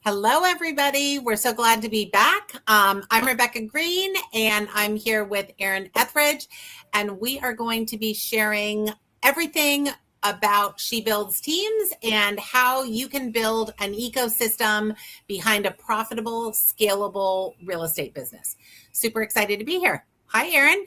Hello, everybody. We're so glad to be back. I'm Rebecca Green, and I'm here with Erin Ethridge, and we are going to be sharing everything about She Builds Teams and how you can build an ecosystem behind a profitable, scalable real estate business. Super excited to be here. Hi, Erin.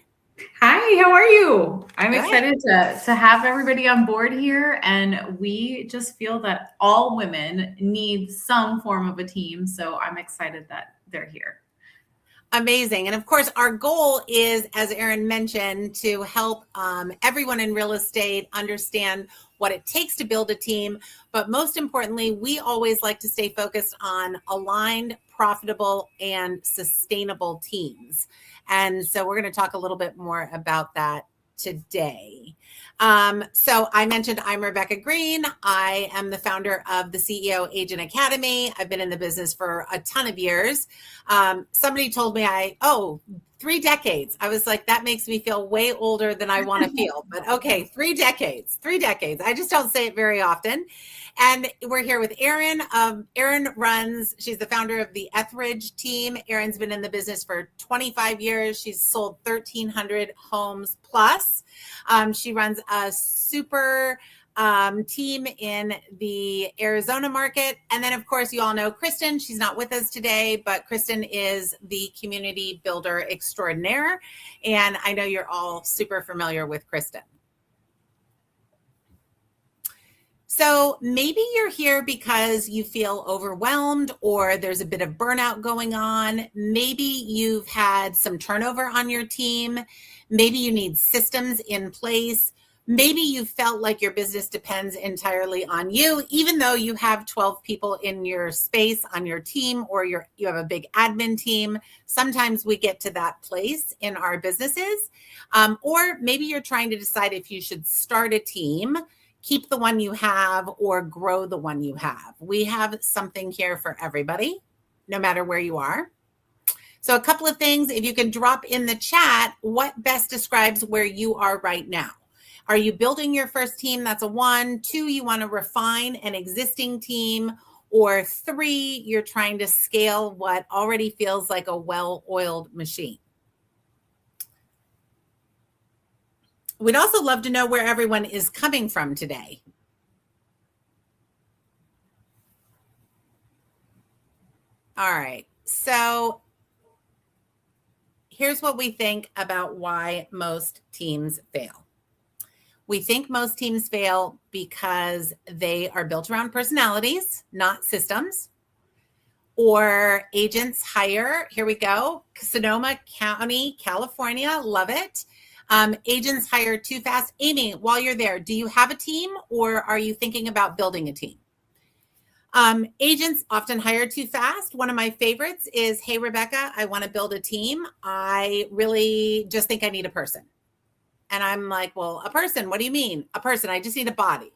Hi, how are you? I'm excited to have everybody on board here, and we just feel that all women need some form of a team, so I'm excited that they're here. Amazing. And of course, our goal is, as Erin mentioned, to help everyone in real estate understand what it takes to build a team. But most importantly, we always like to stay focused on aligned, profitable, and sustainable teams. And so we're going to talk a little bit more about that today. So I mentioned I'm Rebecca Green. I am the founder of the CEO Agent Academy. I've been in the business for a ton of years. Somebody told me 3 decades. I was like, that makes me feel way older than I want to feel. But okay, 3 decades. I just don't say it very often. And we're here with Erin. She's the founder of the Ethridge team. Erin's been in the business for 25 years. She's sold 1,300 homes plus. She runs a super team in the Arizona market. And then, of course, you all know Kristen. She's not with us today, but Kristen is the community builder extraordinaire. And I know you're all super familiar with Kristen. So maybe you're here because you feel overwhelmed or there's a bit of burnout going on. Maybe you've had some turnover on your team. Maybe you need systems in place. Maybe you felt like your business depends entirely on you, even though you have 12 people in your space on your team, or you have a big admin team. Sometimes we get to that place in our businesses. Or maybe you're trying to decide if you should start a team, keep the one you have, or grow the one you have. We have something here for everybody, no matter where you are. So a couple of things, if you can drop in the chat, what best describes where you are right now? Are you building your first team? That's a 1. 2, you want to refine an existing team. Or 3, you're trying to scale what already feels like a well-oiled machine. We'd also love to know where everyone is coming from today. All right, so here's what we think about why most teams fail. We think most teams fail because they are built around personalities, not systems. Or agents hire, here we go, Sonoma County, California, love it. Agents hire too fast. Amy, while you're there, do you have a team or are you thinking about building a team? Agents often hire too fast. One of my favorites is, hey, Rebecca, I want to build a team. I really just think I need a person. And I'm like, well, a person, what do you mean? A person, I just need a body.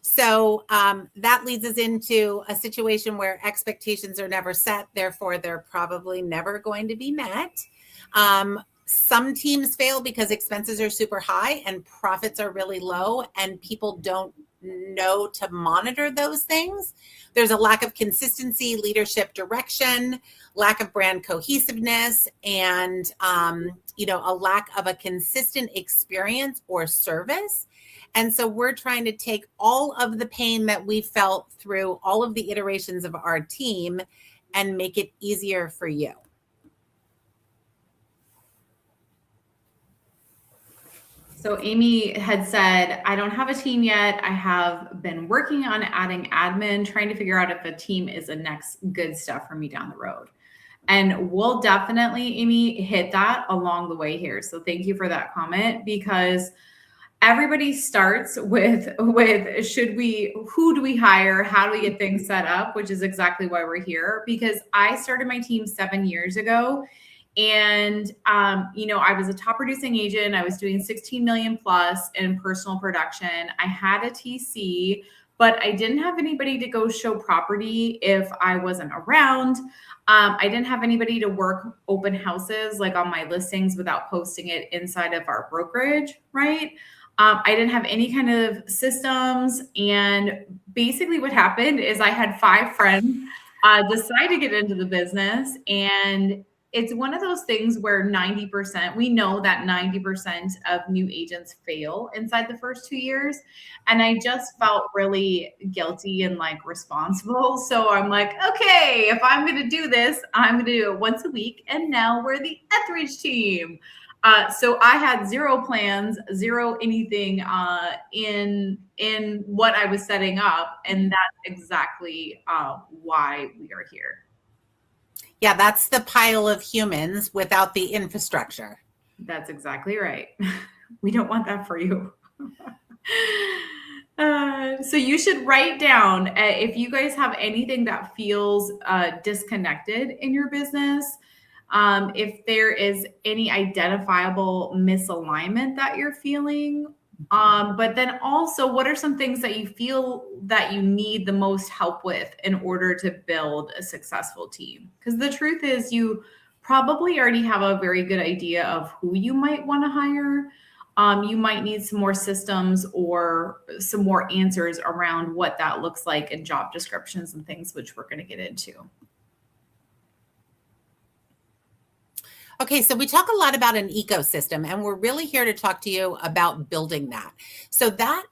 So that leads us into a situation where expectations are never set. Therefore, they're probably never going to be met. Some teams fail because expenses are super high and profits are really low and people don't know to monitor those things. There's a lack of consistency, leadership direction, lack of brand cohesiveness, and a lack of a consistent experience or service. And so we're trying to take all of the pain that we felt through all of the iterations of our team and make it easier for you. So Amy had said, I don't have a team yet. I have been working on adding admin, trying to figure out if a team is the next good stuff for me down the road. And we'll definitely, Amy, hit that along the way here. So thank you for that comment, because everybody starts with who do we hire? How do we get things set up? Which is exactly why we're here, because I started my team 7 years ago. And, I was a top producing agent. I was doing 16 million plus in personal production. I had a TC, but I didn't have anybody to go show property if I wasn't around. I didn't have anybody to work open houses like on my listings without posting it inside of our brokerage, right? I didn't have any kind of systems. And basically what happened is I had 5 friends decide to get into the business. And it's one of those things where 90%, we know that 90% of new agents fail inside the first 2 years. And I just felt really guilty and like responsible. So I'm like, okay, if I'm going to do this, I'm going to do it once a week. And now we're the Ethridge team. So I had 0 plans, 0 anything in what I was setting up. And that's exactly why we are here. Yeah, that's the pile of humans without the infrastructure. That's exactly right. We don't want that for you. So you should write down if you guys have anything that feels disconnected in your business, if there is any identifiable misalignment that you're feeling. But then also, what are some things that you feel that you need the most help with in order to build a successful team? Because the truth is, you probably already have a very good idea of who you might want to hire. You might need some more systems or some more answers around what that looks like in job descriptions and things, which we're going to get into. Okay, so we talk a lot about an ecosystem, and we're really here to talk to you about building that. So that,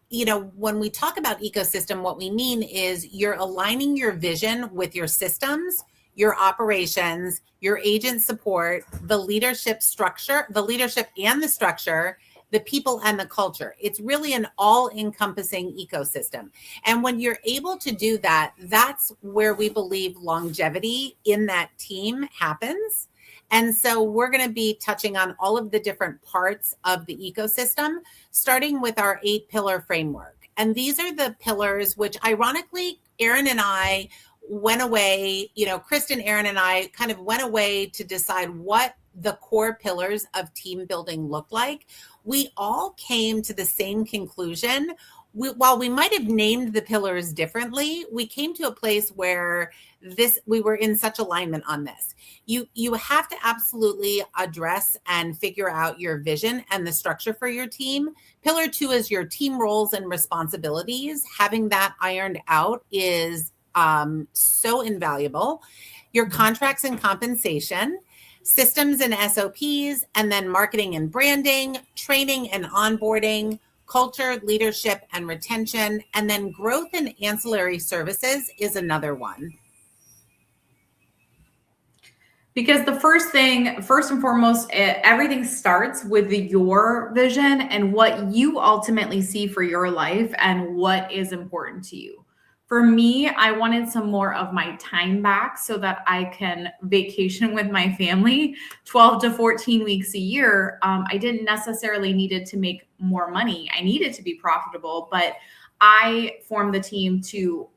when we talk about ecosystem, what we mean is you're aligning your vision with your systems, your operations, your agent support, the leadership structure, the leadership and the structure, the people and the culture. It's really an all-encompassing ecosystem. And when you're able to do that, that's where we believe longevity in that team happens. And so we're going to be touching on all of the different parts of the ecosystem, starting with our 8-pillar framework. And these are the pillars, which ironically, Erin and I went away, Kristen, Erin, and I kind of went away to decide what the core pillars of team building look like. We all came to the same conclusion. While we might have named the pillars differently, we came to a place where we were in such alignment on this. You have to absolutely address and figure out your vision and the structure for your team. Pillar 2 is your team roles and responsibilities. Having that ironed out is so invaluable. Your contracts and compensation, systems and SOPs, and then marketing and branding, training and onboarding, culture, leadership, and retention, and then growth and ancillary services is another one. Because the first and foremost, everything starts with your vision and what you ultimately see for your life and what is important to you. For me, I wanted some more of my time back so that I can vacation with my family 12 to 14 weeks a year. I didn't necessarily needed to make more money. I needed to be profitable, but I formed the team to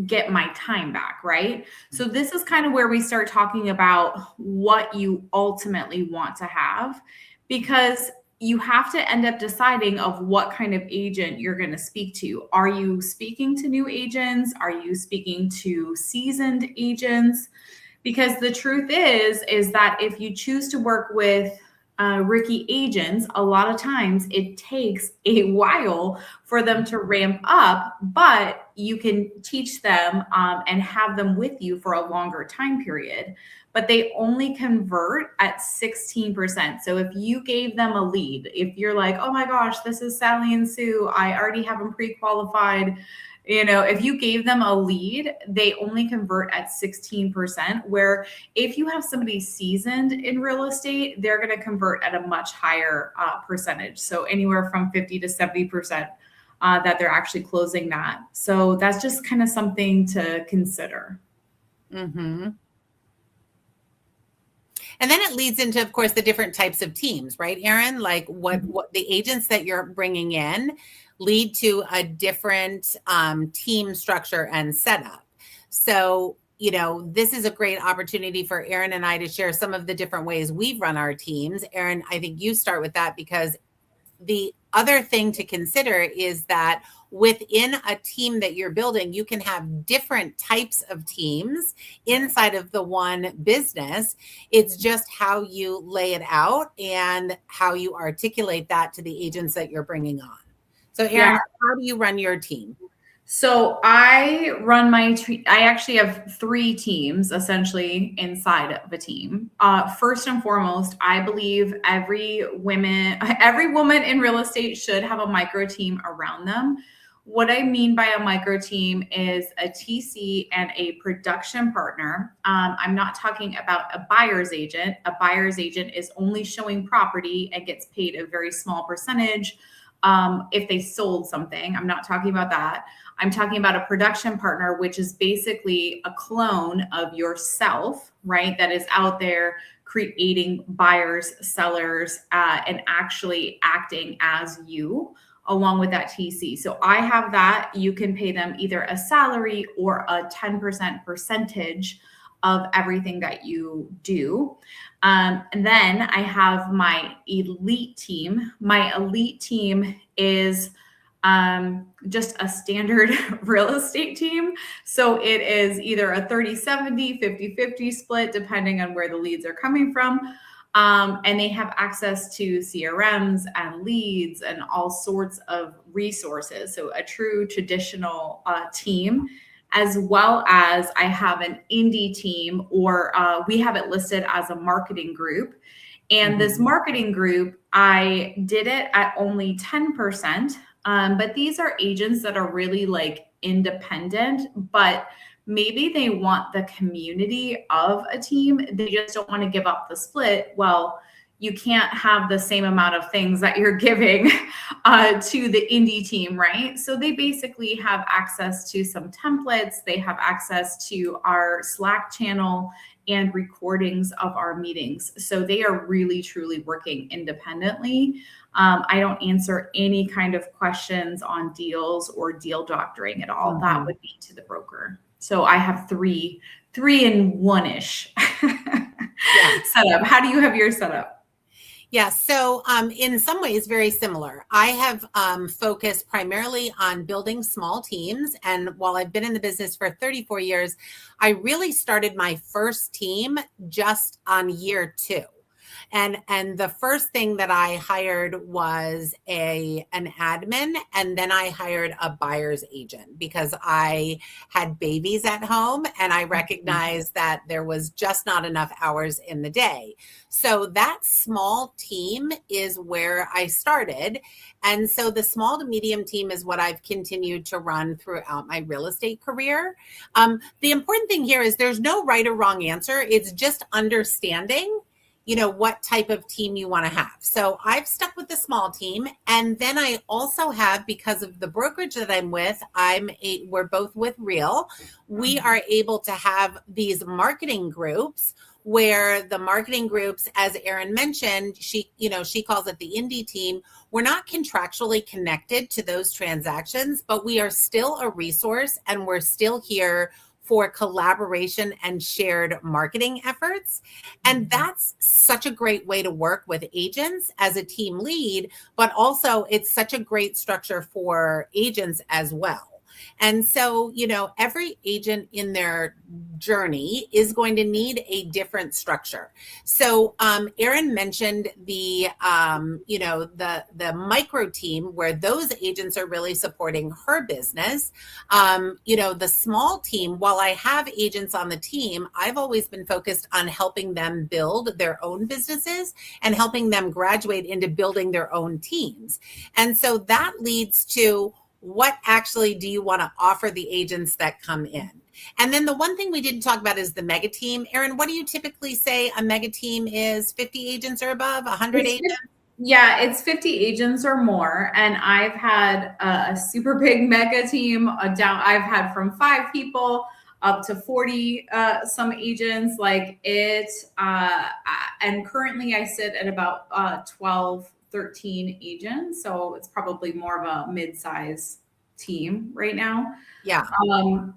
get my time back, right? So this is kind of where we start talking about what you ultimately want to have, because you have to end up deciding of what kind of agent you're going to speak to. Are you speaking to new agents? Are you speaking to seasoned agents? Because the truth is that if you choose to work with rookie agents, a lot of times it takes a while for them to ramp up, but you can teach them and have them with you for a longer time period. But they only convert at 16%. So if you gave them a lead, if you're like, oh my gosh, this is Sally and Sue, I already have them pre-qualified. If you gave them a lead, they only convert at 16%, where if you have somebody seasoned in real estate, they're going to convert at a much higher percentage. So anywhere from 50 to 70% that they're actually closing that. So that's just kind of something to consider. Mm-hmm. And then it leads into, of course, the different types of teams, right, Erin? Like what the agents that you're bringing in lead to a different team structure and setup. So this is a great opportunity for Erin and I to share some of the different ways we've run our teams. Erin, I think you start with that, because the other thing to consider is that within a team that you're building, you can have different types of teams inside of the one business. It's just how you lay it out and how you articulate that to the agents that you're bringing on. So Erin, how do you run your team? So I run I actually have 3 teams essentially inside of a team. First and foremost, I believe every woman in real estate should have a micro team around them. What I mean by a micro team is a TC and a production partner. I'm not talking about a buyer's agent. A buyer's agent is only showing property and gets paid a very small percentage if they sold something. I'm not talking about that. I'm talking about a production partner, which is basically a clone of yourself, right? That is out there creating buyers, sellers, and actually acting as you along with that TC. So I have that. You can pay them either a salary or a 10% percentage of everything that you do. And then I have my elite team. My elite team is just a standard real estate team. So it is either a 30-70, 50-50 split, depending on where the leads are coming from. And they have access to CRMs and leads and all sorts of resources. So a true traditional team, as well as I have an indie team, or we have it listed as a marketing group. And this marketing group, I did it at only 10%. But these are agents that are really like independent, but maybe they want the community of a team. They just don't want to give up the split. Well, you can't have the same amount of things that you're giving to the indie team, right? So they basically have access to some templates. They have access to our Slack channel and recordings of our meetings. So they are really, truly working independently. I don't answer any kind of questions on deals or deal doctoring at all. That would be to the broker. So I have three and one-ish setup. How do you have yours set up? Yeah, so in some ways, very similar. I have focused primarily on building small teams. And while I've been in the business for 34 years, I really started my first team just on year 2. And the first thing that I hired was an admin, and then I hired a buyer's agent because I had babies at home and I recognized that there was just not enough hours in the day. So that small team is where I started. And so the small to medium team is what I've continued to run throughout my real estate career. The important thing here is there's no right or wrong answer. It's just understanding what type of team you want to have. So I've stuck with the small team. And then I also have, because of the brokerage that I'm with, we're both with Real. We are able to have these marketing groups where the marketing groups, as Erin mentioned, she calls it the indie team. We're not contractually connected to those transactions, but we are still a resource and we're still here for collaboration and shared marketing efforts. And that's such a great way to work with agents as a team lead, but also it's such a great structure for agents as well. And so, every agent in their journey is going to need a different structure. So, Erin mentioned the micro team where those agents are really supporting her business. The small team, while I have agents on the team, I've always been focused on helping them build their own businesses and helping them graduate into building their own teams. And so that leads to, what actually do you want to offer the agents that come in? And then the one thing we didn't talk about is the mega team. Erin, what do you typically say a mega team is? 50 agents or above, 100 agents? Yeah, it's 50 agents or more. And I've had a super big mega team I've had from 5 people up to 40 some agents like it. And currently I sit at about 12, 13 agents. So it's probably more of a mid-size team right now. Yeah.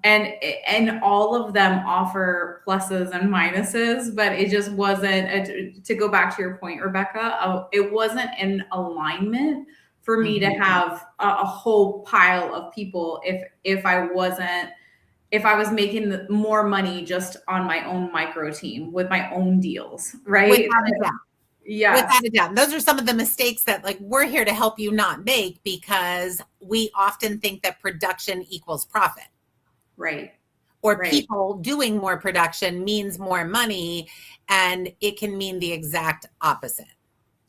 And all of them offer pluses and minuses, but it just wasn't, to go back to your point, Rebecca, it wasn't in alignment for me to have a whole pile of people if I was making more money just on my own micro team with my own deals, right? Without a doubt. Yes. Without a doubt. Those are some of the mistakes that like we're here to help you not make, because we often think that production equals profit. Right. Or people doing more production means more money, and it can mean the exact opposite.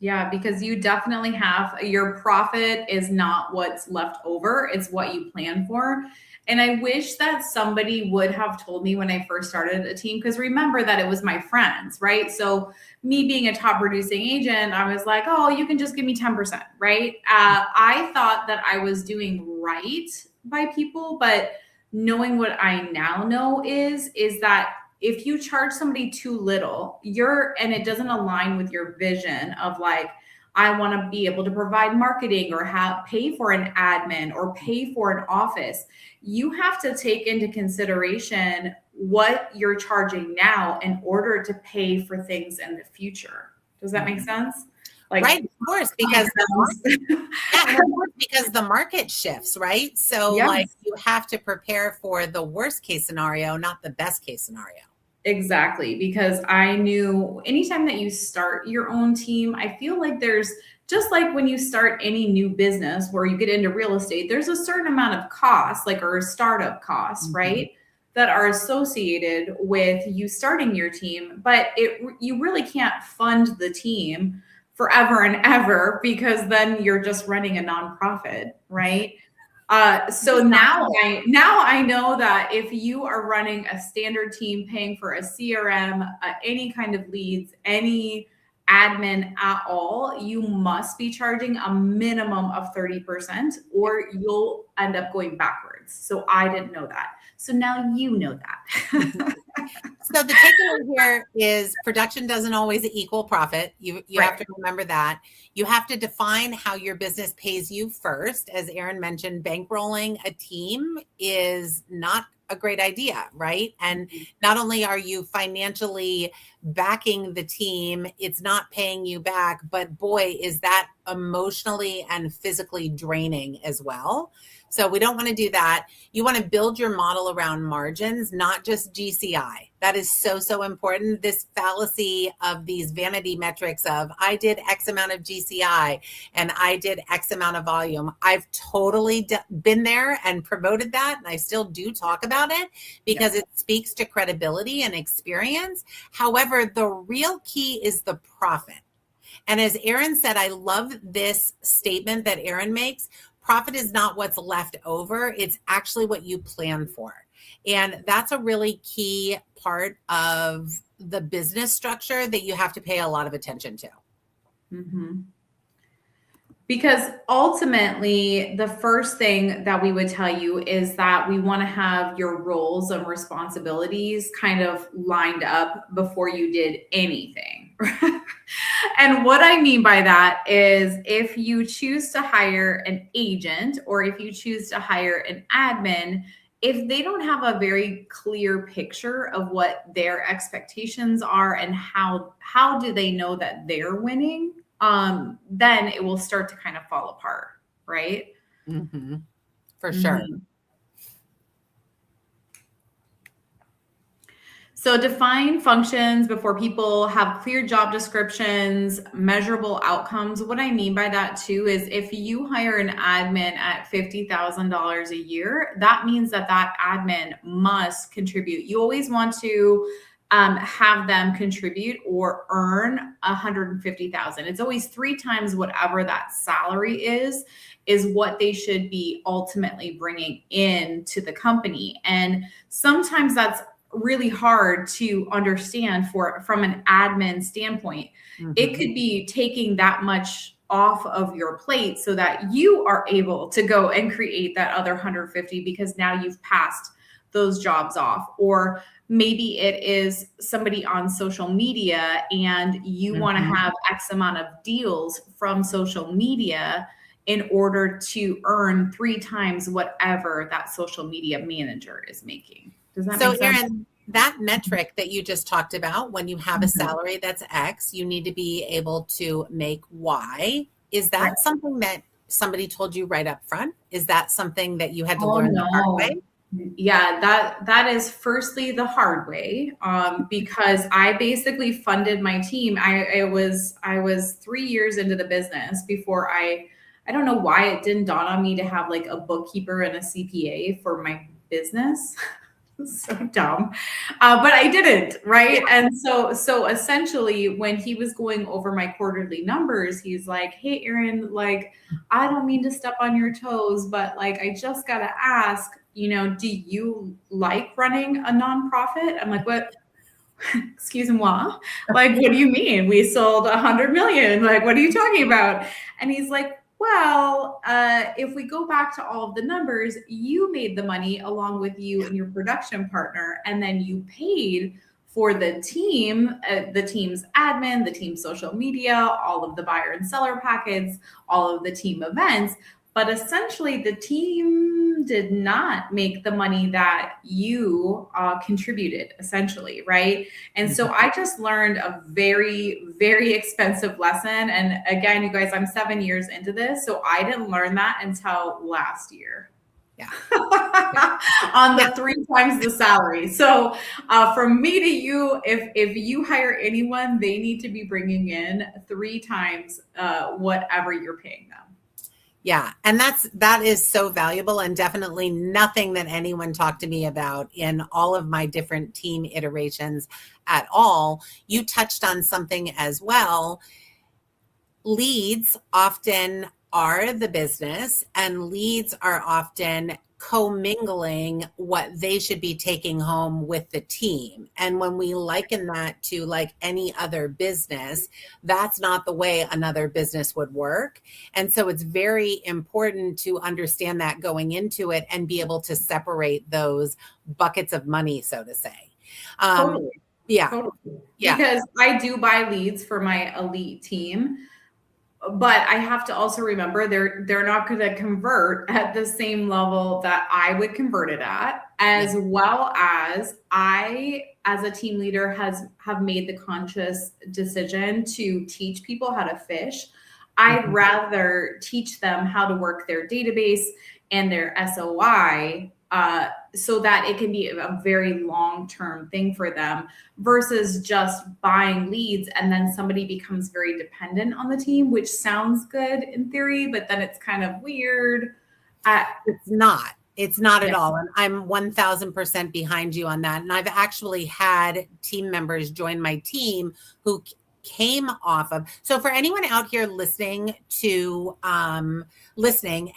Yeah, because you definitely have, your profit is not what's left over, it's what you plan for. And I wish that somebody would have told me when I first started a team, because remember that it was my friends, right? So me being a top producing agent, I was like, oh, you can just give me 10%, right? I thought that I was doing right by people, but knowing what I now know is that if you charge somebody too little, and it doesn't align with your vision of like, I want to be able to provide marketing or pay for an admin or pay for an office, you have to take into consideration what you're charging now in order to pay for things in the future. Does that make sense? Like, right, of course, because the market shifts, right? So like you have to prepare for the worst case scenario, not the best case scenario. Exactly, because I knew anytime that you start your own team, I feel like there's, just like when you start any new business where you get into real estate, there's a certain amount of costs, like, or startup costs, right, that are associated with you starting your team, but you really can't fund the team forever and ever, because then you're just running a nonprofit, right? So now I know that if you are running a standard team, paying for a CRM, any kind of leads, any admin at all, you must be charging a minimum of 30%, or you'll end up going backwards. So I didn't know that. So now you know that. So the takeaway here is production doesn't always equal profit. You have to remember that. You have to define how your business pays you first. As Erin mentioned, bankrolling a team is not a great idea, right? And not only are you financially backing the team, it's not paying you back, but boy, is that emotionally and physically draining as well. So we don't want to do that. You want to build your model around margins, not just GCI. That is so, so important. This fallacy of these vanity metrics of I did X amount of GCI and I did X amount of volume. I've totally been there and promoted that. And I still do talk about it because it speaks to credibility and experience. However, the real key is the profit. And as Erin said, I love this statement that Erin makes. Profit is not what's left over. It's actually what you plan for. And that's a really key part of the business structure that you have to pay a lot of attention to. Because ultimately, the first thing that we would tell you is that we want to have your roles and responsibilities kind of lined up before you did anything. And what I mean by that is if you choose to hire an agent or if you choose to hire an admin, if they don't have a very clear picture of what their expectations are and how do they know that they're winning, then it will start to kind of fall apart, right? For sure. So define functions before people, have clear job descriptions, measurable outcomes. What I mean by that too is if you hire an admin at $50,000 a year, that means that admin must contribute. You always want to have them contribute or earn $150,000. It's always 3 times whatever that salary is what they should be ultimately bringing in to the company. And sometimes that's really hard to understand from an admin standpoint. It could be taking that much off of your plate so that you are able to go and create that other 150 because now you've passed those jobs off. Or maybe it is somebody on social media and you want to have X amount of deals from social media. in order to earn 3 times whatever that social media manager is making. Does that make sense? Erin, that metric that you just talked about, when you have a salary that's X, you need to be able to make Y. Is that something that somebody told you right up front? Is that something that you had to learn the hard way? Yeah, that is firstly the hard way, because I basically funded my team. I was 3 years into the business before I don't know why it didn't dawn on me to have like a bookkeeper and a CPA for my business. So dumb, but I didn't, right? And so essentially, when he was going over my quarterly numbers, he's like, "Hey, Erin, like, I don't mean to step on your toes, but like, I just gotta ask, do you like running a nonprofit?" I'm like, "What? Excuse moi? Like, what do you mean? We sold 100 million. Like, what are you talking about?" And he's like, "Well, if we go back to all of the numbers, you made the money along with you and your production partner, and then you paid for the team, the team's admin, the team's social media, all of the buyer and seller packets, all of the team events. But essentially, the team did not make the money that you contributed, essentially, right?" And so I just learned a very, very expensive lesson. And again, you guys, I'm 7 years into this, so I didn't learn that until last year. Yeah. On the 3 times the salary. So from me to you, if you hire anyone, they need to be bringing in 3 times whatever you're paying them. Yeah. And that is so valuable, and definitely nothing that anyone talked to me about in all of my different team iterations at all. You touched on something as well. Leads often are the business, and leads are often commingling what they should be taking home with the team. And when we liken that to like any other business, that's not the way another business would work. And so it's very important to understand that going into it and be able to separate those buckets of money, so to say. Totally. Yeah. Totally. Yeah. Because I do buy leads for my elite team, but I have to also remember they're not going to convert at the same level that I would convert it at, as well as I, as a team leader, have made the conscious decision to teach people how to fish. I'd rather teach them how to work their database and their SOI so that it can be a very long-term thing for them, versus just buying leads and then somebody becomes very dependent on the team, which sounds good in theory, but then it's kind of weird. It's not at all. And I'm 1000% behind you on that. And I've actually had team members join my team who came off of. So for anyone out here listening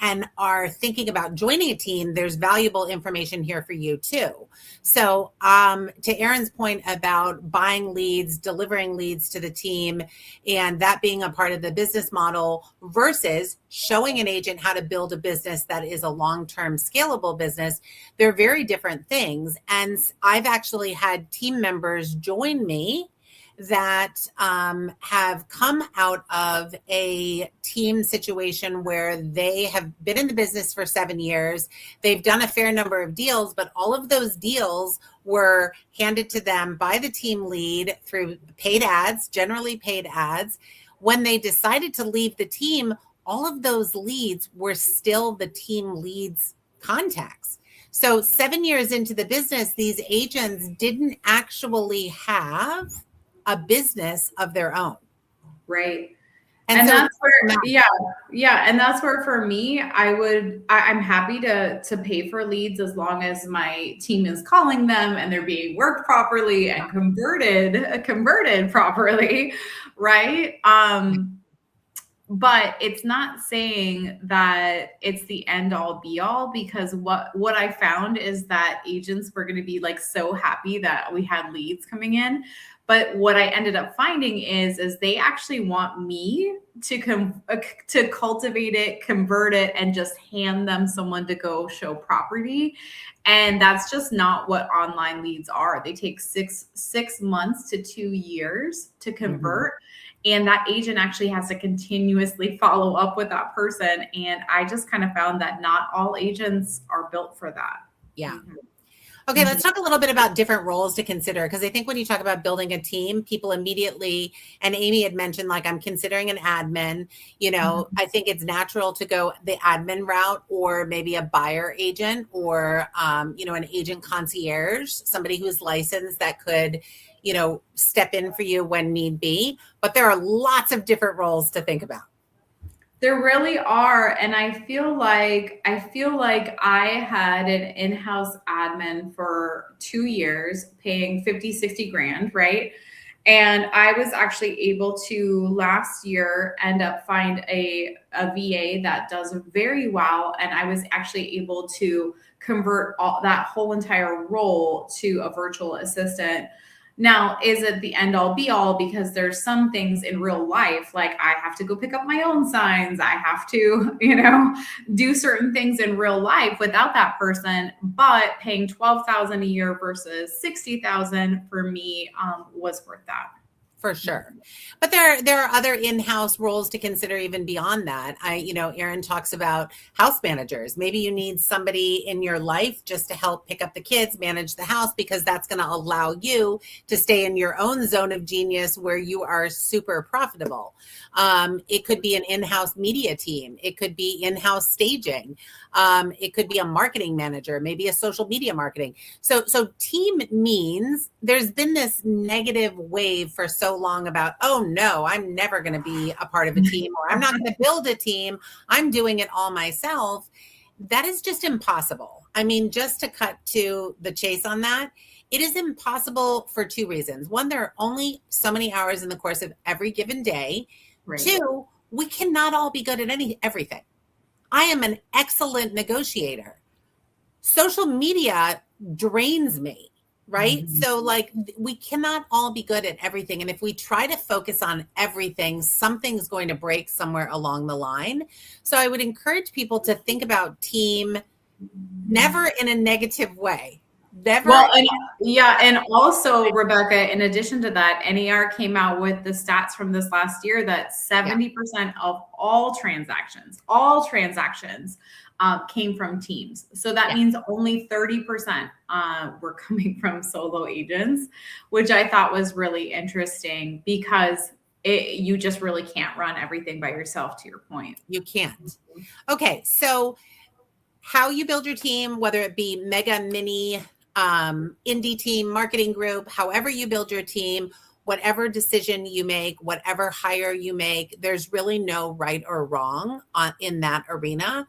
and are thinking about joining a team, there's valuable information here for you too. So to Erin's point about buying leads, delivering leads to the team, and that being a part of the business model versus showing an agent how to build a business that is a long-term scalable business, they're very different things. And I've actually had team members join me that have come out of a team situation where they have been in the business for 7 years. They've done a fair number of deals, but all of those deals were handed to them by the team lead through paid ads, generally paid ads. When they decided to leave the team, all of those leads were still the team lead's contacts. So 7 years into the business, these agents didn't actually have a business of their own. Right. And so that's where, and that's where for me, I'm happy to pay for leads as long as my team is calling them and they're being worked properly and converted properly. Right. But it's not saying that it's the end all be all, because what I found is that agents were going to be like so happy that we had leads coming in. But what I ended up finding is they actually want me to cultivate it, convert it, and just hand them someone to go show property. And that's just not what online leads are. They take six months to 2 years to convert. And that agent actually has to continuously follow up with that person. And I just kind of found that not all agents are built for that. Yeah. Okay, let's talk a little bit about different roles to consider, because I think when you talk about building a team, people immediately, and Amy had mentioned, like, I'm considering an admin, I think it's natural to go the admin route, or maybe a buyer agent, or, an agent concierge, somebody who's licensed that could, step in for you when need be. But there are lots of different roles to think about. There really are. And I feel like I had an in-house admin for 2 years paying 50, 60 grand, right? And I was actually able to last year end up find a VA that does very well. And I was actually able to convert that whole entire role to a virtual assistant. Now, is it the end all be all? Because there's some things in real life, like I have to go pick up my own signs. I have to, do certain things in real life without that person, but paying $12,000 a year versus $60,000 for me was worth that. For sure. But there are other in-house roles to consider even beyond that. Erin talks about house managers. Maybe you need somebody in your life just to help pick up the kids, manage the house, because that's going to allow you to stay in your own zone of genius where you are super profitable. It could be an in-house media team. It could be in-house staging. It could be a marketing manager, maybe a social media marketing. So team means there's been this negative wave for so long about, oh no, I'm never going to be a part of a team, or I'm not going to build a team. I'm doing it all myself. That is just impossible. I mean, just to cut to the chase on that, it is impossible for two reasons. One, there are only so many hours in the course of every given day. Right. Two, we cannot all be good at everything. I am an excellent negotiator. Social media drains me, right? So we cannot all be good at everything. And if we try to focus on everything, something's going to break somewhere along the line. So I would encourage people to think about team never in a negative way. Never. Well, and also, Rebecca, in addition to that, NAR came out with the stats from this last year that 70% of all transactions came from teams. So that means only 30% were coming from solo agents, which I thought was really interesting, because you just really can't run everything by yourself, to your point. You can't. Okay, so how you build your team, whether it be mega, mini, indie team, marketing group, however you build your team, whatever decision you make, whatever hire you make, there's really no right or wrong in that arena.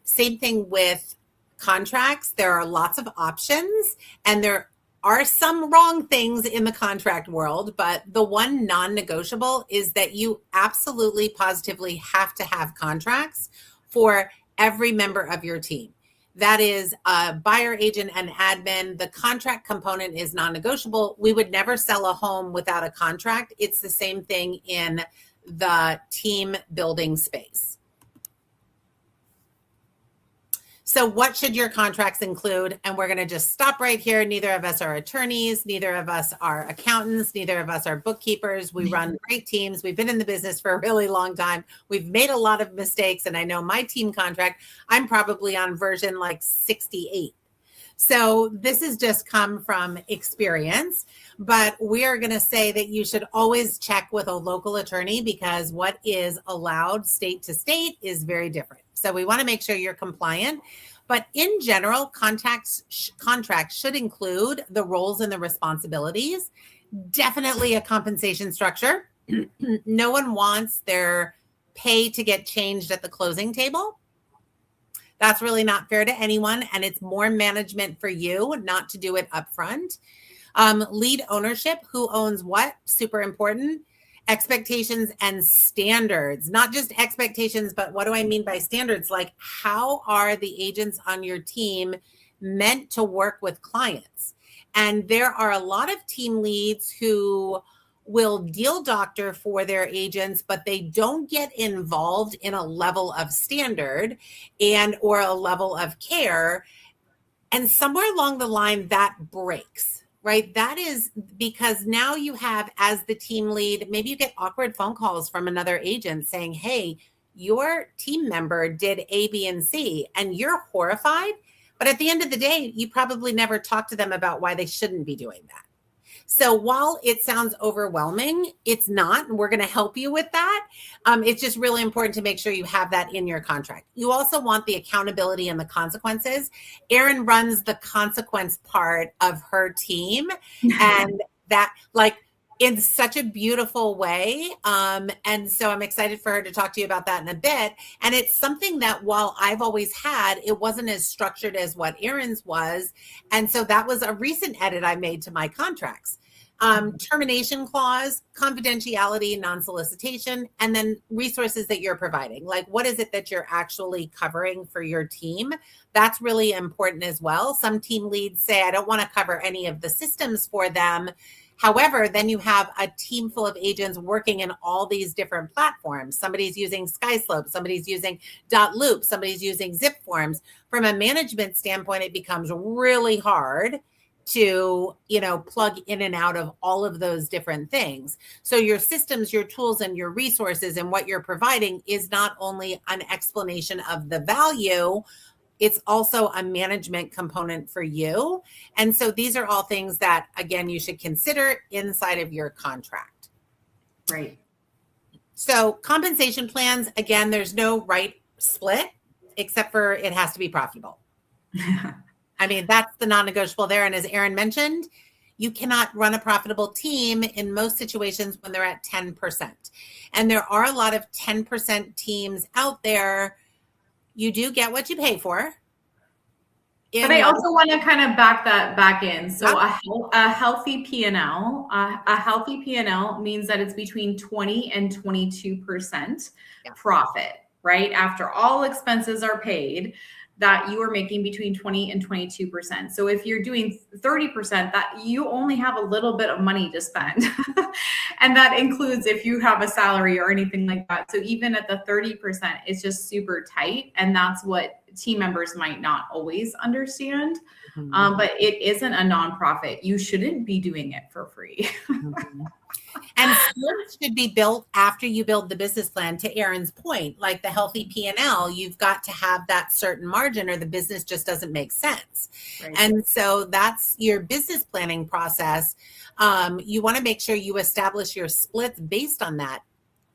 Same thing with contracts. There are lots of options, and there are some wrong things in the contract world, but the one non-negotiable is that you absolutely positively have to have contracts for every member of your team. That is a buyer agent and admin. The contract component is non-negotiable. We would never sell a home without a contract. It's the same thing in the team building space. So what should your contracts include? And we're going to just stop right here. Neither of us are attorneys. Neither of us are accountants. Neither of us are bookkeepers. We run great teams. We've been in the business for a really long time. We've made a lot of mistakes. And I know my team contract, I'm probably on version 68. So this has just come from experience, but we are going to say that you should always check with a local attorney, because what is allowed state to state is very different. So we want to make sure you're compliant. But in general, contracts should include the roles and the responsibilities, definitely a compensation structure. No one wants their pay to get changed at the closing table. That's really not fair to anyone. And it's more management for you not to do it upfront. Lead ownership, who owns what, super important. Expectations and standards, not just expectations, but what do I mean by standards? Like, how are the agents on your team meant to work with clients? And there are a lot of team leads who will deal doctor for their agents, but they don't get involved in a level of standard or a level of care. And somewhere along the line that breaks, right? That is because now you have, as the team lead, maybe you get awkward phone calls from another agent saying, hey, your team member did A, B, and C, and you're horrified. But at the end of the day, you probably never talked to them about why they shouldn't be doing that. So while it sounds overwhelming, it's not. We're going to help you with that. It's just really important to make sure you have that in your contract. You also want the accountability and the consequences. Erin runs the consequence part of her team, and that, like, in such a beautiful way. And so I'm excited for her to talk to you about that in a bit. And it's something that while I've always had, it wasn't as structured as what Erin's was. And so that was a recent edit I made to my contracts. Termination clause, confidentiality, non-solicitation, and then resources that you're providing. Like, what is it that you're actually covering for your team? That's really important as well. Some team leads say, I don't want to cover any of the systems for them. However, then you have a team full of agents working in all these different platforms. Somebody's using SkySlope, somebody's using .loop, somebody's using zip forms. From a management standpoint, it becomes really hard to, plug in and out of all of those different things. So your systems, your tools, and your resources and what you're providing is not only an explanation of the value, it's also a management component for you. And so these are all things that, again, you should consider inside of your contract. Right. So compensation plans, again, there's no right split, except for it has to be profitable. I mean, that's the non-negotiable there. And as Erin mentioned, you cannot run a profitable team in most situations when they're at 10%. And there are a lot of 10% teams out there. You do get what you pay for. But I also want to kind of back that back in. So a healthy P&L, a healthy P&L means that it's between 20 and 22% profit, right? After all expenses are paid, that you are making between 20 and 22%. So if you're doing 30%, that you only have a little bit of money to spend. And that includes if you have a salary or anything like that. So even at the 30%, it's just super tight. And that's what team members might not always understand. But it isn't a nonprofit. You shouldn't be doing it for free. And splits should be built after you build the business plan. To Erin's point, like the healthy P&L, you've got to have that certain margin or the business just doesn't make sense. Right. And so that's your business planning process. You want to make sure you establish your splits based on that.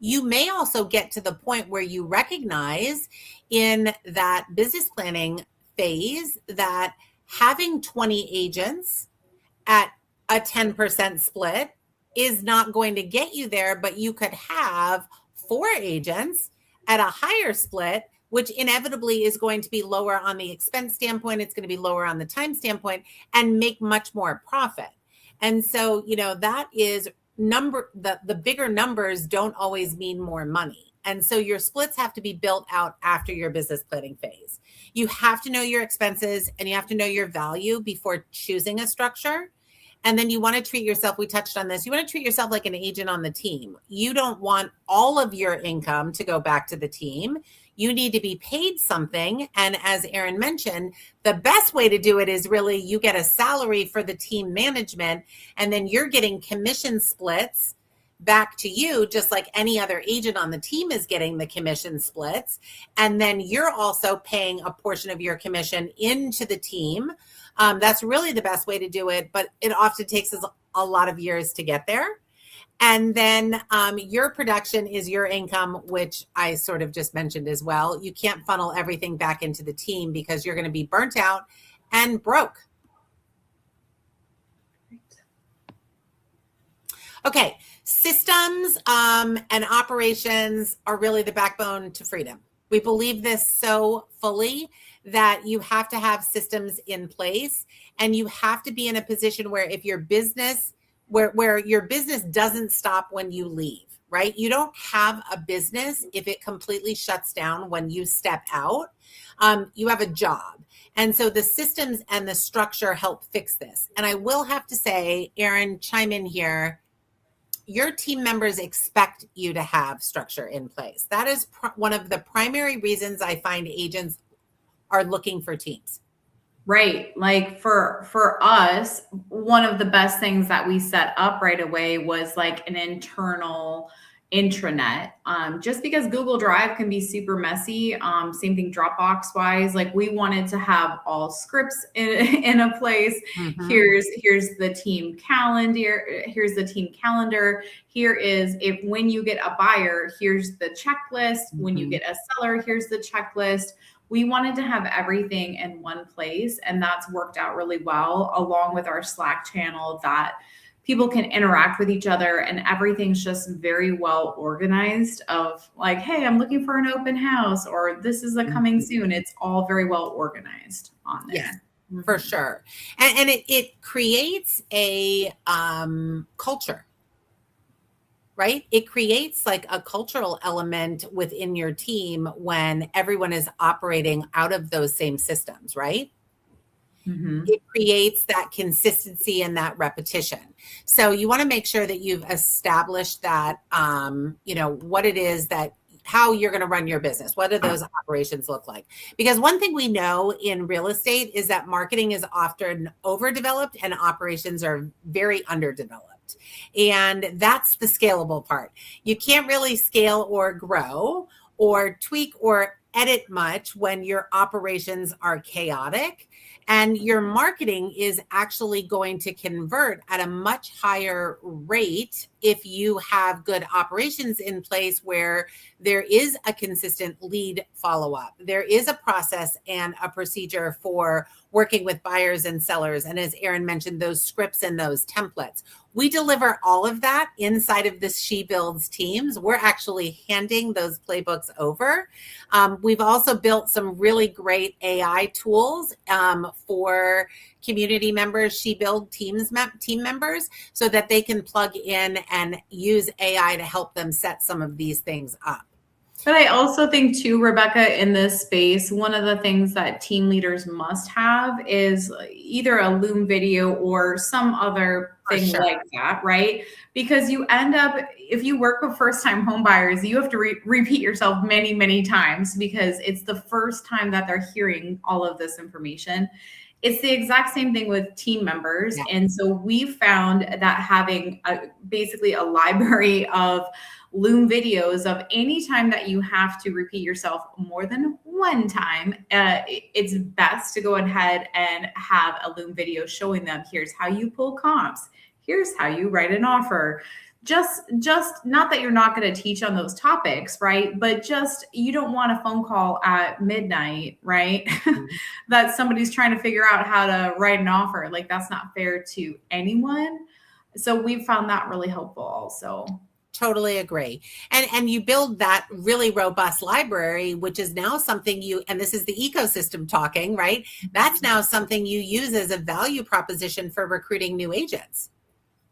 You may also get to the point where you recognize in that business planning phase that having 20 agents at a 10% split is not going to get you there, but you could have 4 agents at a higher split, which inevitably is going to be lower on the expense standpoint. It's going to be lower on the time standpoint and make much more profit. And so, that is the bigger numbers don't always mean more money. And so your splits have to be built out after your business planning phase. You have to know your expenses and you have to know your value before choosing a structure. And then you want to treat yourself, we touched on this, you want to treat yourself like an agent on the team. You don't want all of your income to go back to the team. You need to be paid something. And as Erin mentioned, the best way to do it is really you get a salary for the team management, and then you're getting commission splits back to you, just like any other agent on the team is getting the commission splits. And then you're also paying a portion of your commission into the team. That's really the best way to do it, but it often takes us a lot of years to get there. And then your production is your income, which I sort of just mentioned as well. You can't funnel everything back into the team because you're going to be burnt out and broke. Okay, systems and operations are really the backbone to freedom. We believe this so fully that you have to have systems in place, and you have to be in a position where if your business, where your business doesn't stop when you leave, right? You don't have a business if it completely shuts down when you step out. You have a job. And so the systems and the structure help fix this. And I will have to say, Erin, chime in here. Your team members expect you to have structure in place. That is one of the primary reasons I find agents are looking for teams. Right. Like for us, one of the best things that we set up right away was like an internal intranet. Just because Google Drive can be super messy. Same thing Dropbox wise. Like we wanted to have all scripts in a place. Mm-hmm. Here's the team calendar. Here's the team calendar. Here is if when you get a buyer, here's the checklist. Mm-hmm. When you get a seller, here's the checklist. We wanted to have everything in one place, and that's worked out really well, along with our Slack channel that people can interact with each other, and everything's just very well organized of like, hey, I'm looking for an open house, or this is a coming soon. It's all very well organized on there. Yeah, for sure. And it creates a culture. Right? It creates like a cultural element within your team when everyone is operating out of those same systems, right? Mm-hmm. It creates that consistency and that repetition. So you want to make sure that you've established that, what it is that how you're going to run your business. What do those operations look like? Because one thing we know in real estate is that marketing is often overdeveloped and operations are very underdeveloped. And that's the scalable part. You can't really scale or grow or tweak or edit much when your operations are chaotic. And your marketing is actually going to convert at a much higher rate if you have good operations in place where there is a consistent lead follow-up. There is a process and a procedure for working with buyers and sellers. And as Erin mentioned, those scripts and those templates. We deliver all of that inside of this She Builds teams. We're actually handing those playbooks over. We've also built some really great AI tools for community members, She Build team members, so that they can plug in and use AI to help them set some of these things up. But I also think too, Rebecca, in this space, one of the things that team leaders must have is either a Loom video or some other thing like that, right? Because you end up, if you work with first-time home buyers, you have to repeat yourself many, many times because it's the first time that they're hearing all of this information. It's the exact same thing with team members. Yeah. And so we found that having basically a library of Loom videos of any time that you have to repeat yourself more than one time, it's best to go ahead and have a Loom video showing them, here's how you pull comps, here's how you write an offer. Just not that you're not going to teach on those topics, right? But just, you don't want a phone call at midnight, right? Mm-hmm. That somebody's trying to figure out how to write an offer. Like that's not fair to anyone. So we found that really helpful also. Totally agree. And you build that really robust library, which is now something and this is the ecosystem talking, right? That's now something you use as a value proposition for recruiting new agents.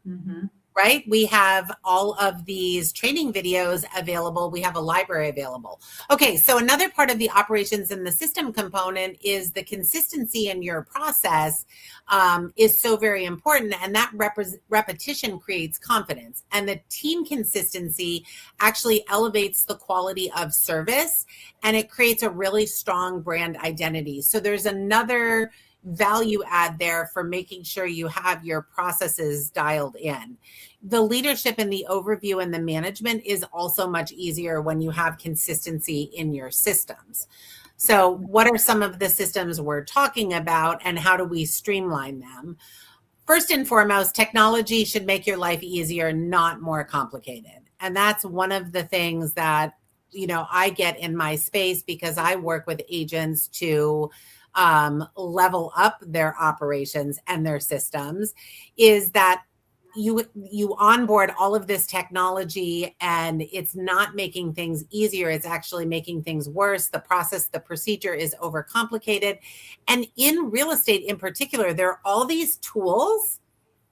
Mm-hmm. Right? We have all of these training videos available. We have a library available. Okay, so another part of the operations and the system component is the consistency in your process is so very important. And that repetition creates confidence. And the team consistency actually elevates the quality of service and it creates a really strong brand identity. So there's another value add there for making sure you have your processes dialed in. The leadership and the overview and the management is also much easier when you have consistency in your systems. So what are some of the systems we're talking about and how do we streamline them? First and foremost, technology should make your life easier, not more complicated. And that's one of the things that, I get in my space because I work with agents to level up their operations and their systems, is that you onboard all of this technology and it's not making things easier. It's actually making things worse. The process, the procedure is overcomplicated. And in real estate in particular, there are all these tools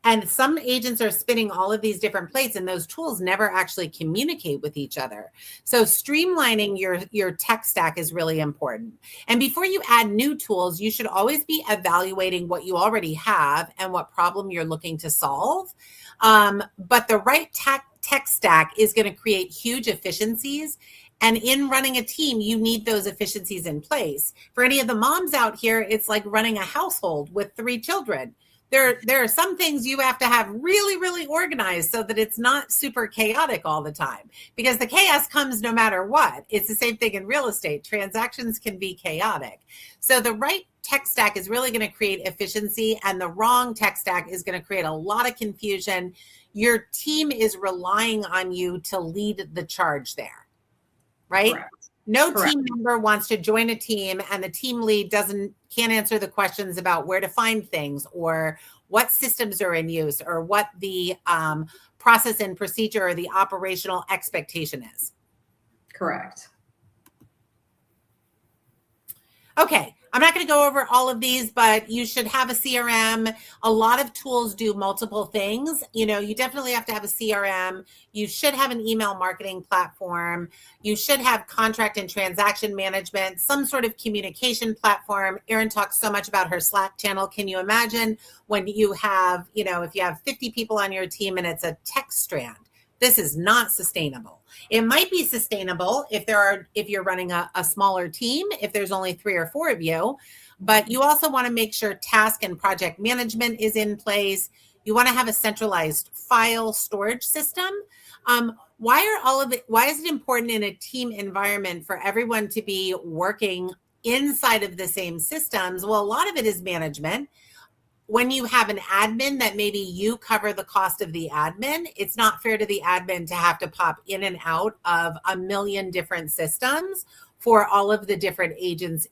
And some agents are spinning all of these different plates, and those tools never actually communicate with each other. So streamlining your tech stack is really important. And before you add new tools, you should always be evaluating what you already have and what problem you're looking to solve. But the right tech stack is going to create huge efficiencies. And in running a team, you need those efficiencies in place. For any of the moms out here, it's like running a household with 3 children. There are some things you have to have really, really organized so that it's not super chaotic all the time, because the chaos comes no matter what. It's the same thing in real estate. Transactions can be chaotic. So the right tech stack is really going to create efficiency, and the wrong tech stack is going to create a lot of confusion. Your team is relying on you to lead the charge there, right? Correct. No team member wants to join a team and the team lead can't answer the questions about where to find things or what systems are in use or what the process and procedure or the operational expectation is. Correct. Okay, I'm not going to go over all of these, but you should have a CRM. A lot of tools do multiple things. You definitely have to have a CRM. You should have an email marketing platform. You should have contract and transaction management, some sort of communication platform. Erin talks so much about her Slack channel. Can you imagine when you have, if you have 50 people on your team and it's a text strand? This is not sustainable. It might be sustainable if you're running a smaller team, if there's only 3 or 4 of you, but you also want to make sure task and project management is in place. You want to have a centralized file storage system. Why is it important in a team environment for everyone to be working inside of the same systems? Well, a lot of it is management. When you have an admin that maybe you cover the cost of the admin, it's not fair to the admin to have to pop in and out of a million different systems for all of the different agents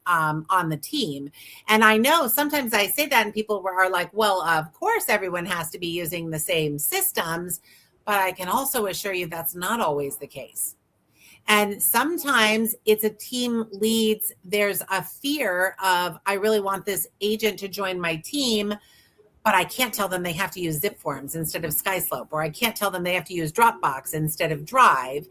on the team. And I know sometimes I say that and people are like, well, of course everyone has to be using the same systems, but I can also assure you that's not always the case. And sometimes it's a team leads, there's a fear of, I really want this agent to join my team, but I can't tell them they have to use Zip Forms instead of SkySlope, or I can't tell them they have to use Dropbox instead of Drive.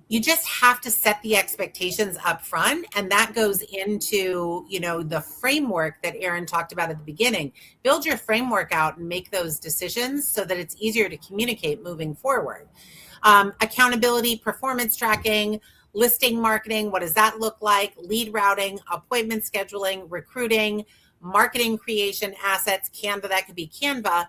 You just have to set the expectations up front. And that goes into, the framework that Erin talked about at the beginning. Build your framework out and make those decisions so that it's easier to communicate moving forward. Accountability, performance tracking, listing marketing. What does that look like? Lead routing, appointment scheduling, recruiting, marketing creation, assets, Canva. That could be Canva.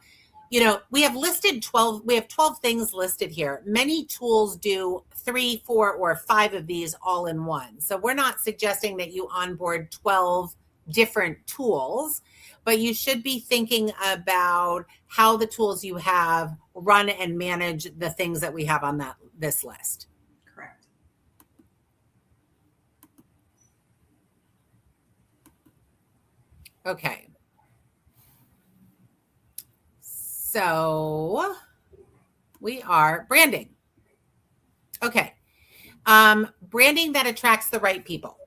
We have 12 things listed here. Many tools do 3, 4, or 5 of these all in one. So we're not suggesting that you onboard 12 different tools, but you should be thinking about how the tools you have run and manage the things that we have on this list. Correct. Okay. So we are branding. Okay. Branding that attracts the right people.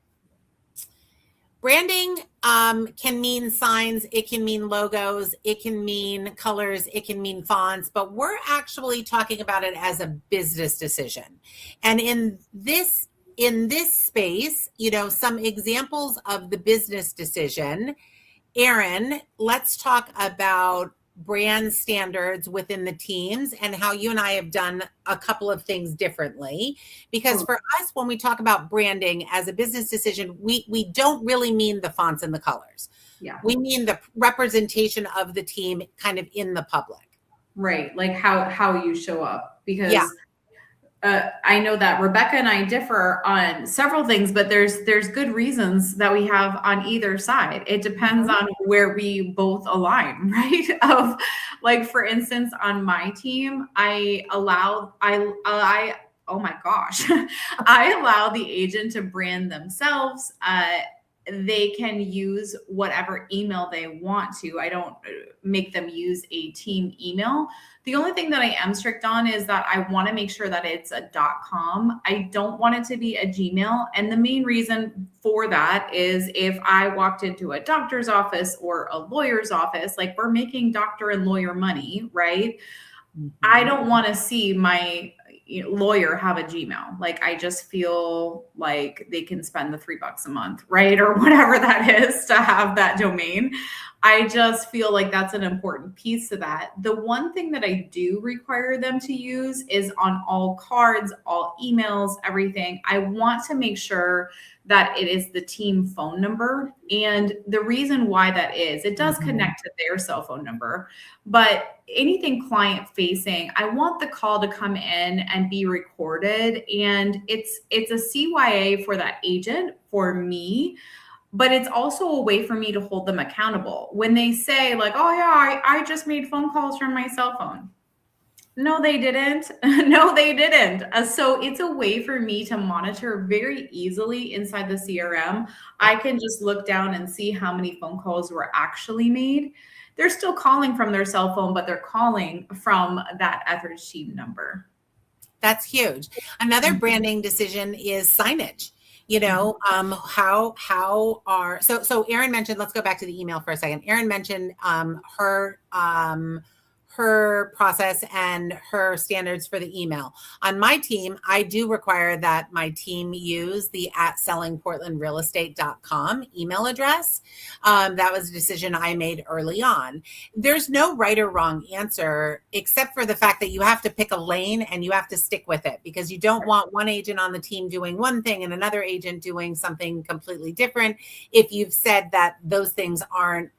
Branding can mean signs, it can mean logos, it can mean colors, it can mean fonts, but we're actually talking about it as a business decision. And in this space, some examples of the business decision. Erin, let's talk about brand standards within the teams and how you and I have done a couple of things differently. Because for us, when we talk about branding as a business decision, we don't really mean the fonts and the colors. Yeah. We mean the representation of the team kind of in the public. Right. Like how you show up. Because I know that Rebecca and I differ on several things, but there's good reasons that we have on either side. It depends on where we both align, right? For instance, on my team, I allow the agent to brand themselves they can use whatever email they want to. I don't make them use a team email. The only thing that I am strict on is that I want to make sure that it's a .com. I don't want it to be a Gmail. And the main reason for that is if I walked into a doctor's office or a lawyer's office, like we're making doctor and lawyer money, right? I don't want to see my lawyer have a Gmail. Like, I just feel like they can spend the $3 a month, right? Or whatever that is to have that domain. I just feel like that's an important piece to that. The one thing that I do require them to use is on all cards, all emails, everything. I want to make sure that it is the team phone number. And the reason why that is, it does connect to their cell phone number, but anything client facing, I want the call to come in and be recorded. And it's a CYA for that agent, for me, but it's also a way for me to hold them accountable. When they say like, oh yeah, I just made phone calls from my cell phone. No, they didn't. No, they didn't. So it's a way for me to monitor very easily inside the CRM. I can just look down and see how many phone calls were actually made. They're still calling from their cell phone, but they're calling from that Ethridge team number. That's huge. Another branding decision is signage. So Erin mentioned, let's go back to the email for a second. Erin mentioned her process and her standards for the email. On my team, I do require that my team use the @sellingportlandrealestate.com email address. That was a decision I made early on. There's no right or wrong answer, except for the fact that you have to pick a lane and you have to stick with it, because you don't want one agent on the team doing one thing and another agent doing something completely different if you've said that those things aren't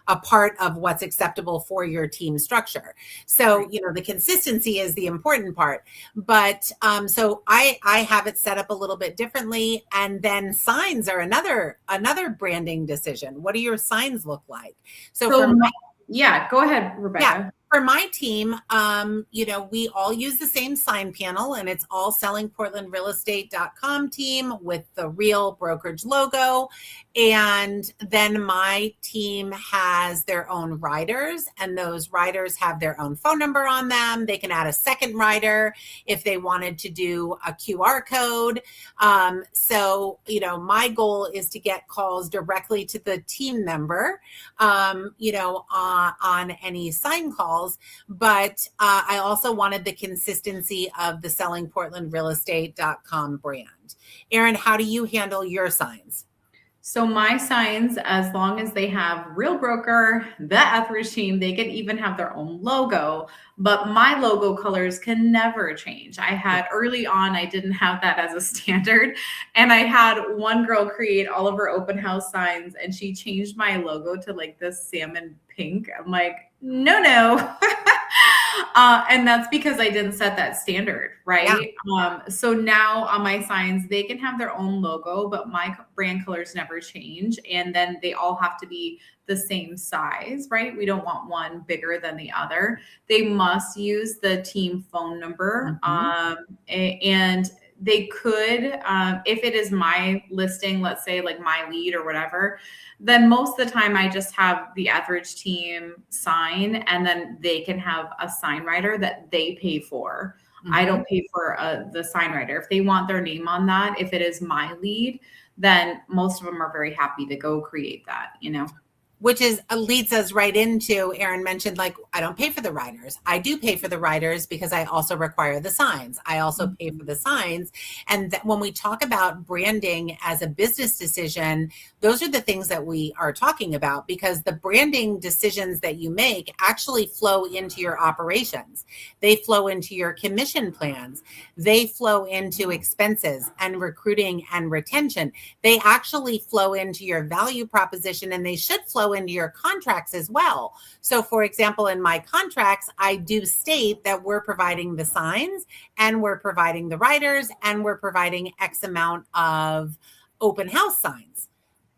a part of what's acceptable for your team structure. So, the consistency is the important part. But so I have it set up a little bit differently. And then signs are another branding decision. What do your signs look like? So go ahead, Rebecca. Yeah. For my team, we all use the same sign panel, and it's all sellingportlandrealestate.com team with the real brokerage logo. And then my team has their own riders, and those riders have their own phone number on them. They can add a second rider if they wanted to do a QR code. So, my goal is to get calls directly to the team member, on any sign calls. But I also wanted the consistency of the sellingportlandrealestate.com brand. Erin, how do you handle your signs? So my signs, as long as they have real broker, the Ethridge team, they can even have their own logo, but my logo colors can never change. I had early on, I didn't have that as a standard. And I had one girl create all of her open house signs, and she changed my logo to like this salmon pink. I'm like, no. And that's because I didn't set that standard, right? Yeah. So now on my signs, they can have their own logo, but my brand colors never change. And then they all have to be the same size, right? We don't want one bigger than the other. They must use the team phone number. And they could, if it is my listing, let's say like my lead or whatever, then most of the time I just have the Ethridge team sign, and then they can have a sign writer that they pay for. I don't pay for the sign writer. If they want their name on that, if it is my lead, then most of them are very happy to go create that, Which leads us right into, Erin mentioned, like, I don't pay for the riders. I do pay for the riders because I also require the signs. I also pay for the signs. And when we talk about branding as a business decision, those are the things that we are talking about, because the branding decisions that you make actually flow into your operations. They flow into your commission plans. They flow into expenses and recruiting and retention. They actually flow into your value proposition, and they should flow into your contracts as well. So for example, in my contracts, I do state that we're providing the signs, and we're providing the riders, and we're providing X amount of open house signs.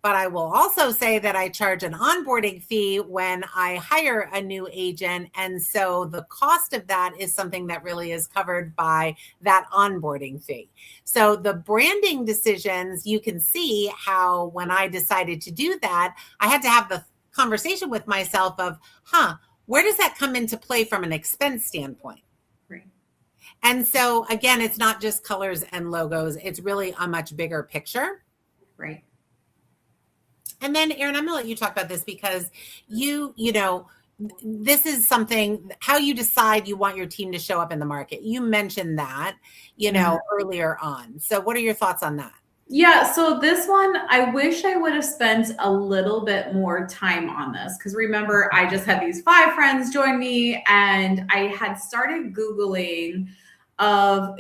But I will also say that I charge an onboarding fee when I hire a new agent. And so the cost of that is something that really is covered by that onboarding fee. So the branding decisions, you can see how when I decided to do that, I had to have the conversation with myself of, where does that come into play from an expense standpoint? Right. And so again, it's not just colors and logos. It's really a much bigger picture. Right. And then Erin, I'm gonna let you talk about this because you know, this is something, how you decide you want your team to show up in the market. You mentioned that, earlier on. So what are your thoughts on that? Yeah, so this one, I wish I would have spent a little bit more time on this because remember, I just had these 5 friends join me and I had started Googling of,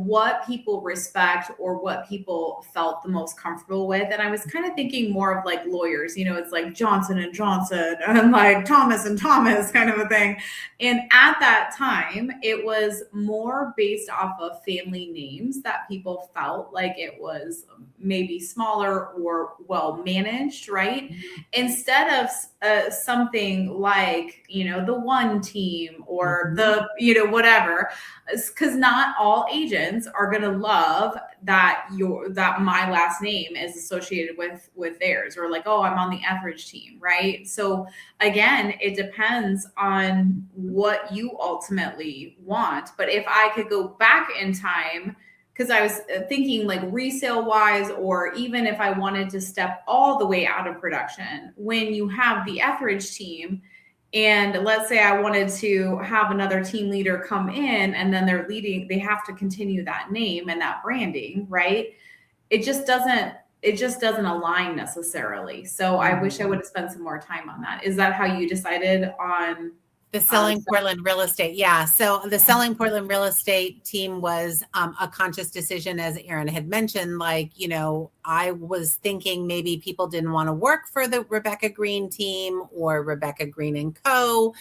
what people respect or what people felt the most comfortable with. And I was kind of thinking more of like lawyers, it's like Johnson and Johnson and like Thomas and Thomas kind of a thing. And at that time, it was more based off of family names that people felt like it was maybe smaller or well managed, right? Mm-hmm. Instead of something like, the one team or the, whatever, because not all agents are going to love that my last name is associated with theirs, or like, oh, I'm on the Ethridge team, right? So again, it depends on what you ultimately want. But if I could go back in time, because I was thinking like resale wise, or even if I wanted to step all the way out of production, when you have the Ethridge team, and let's say I wanted to have another team leader come in and then they have to continue that name and that branding, right? It just doesn't align necessarily. So I wish I would have spent some more time on that. Is that how you decided on the Selling Portland Real Estate? Yeah. So the Selling Portland Real Estate team was a conscious decision, as Erin had mentioned. Like, I was thinking maybe people didn't want to work for the Rebecca Green team or Rebecca Green and Co.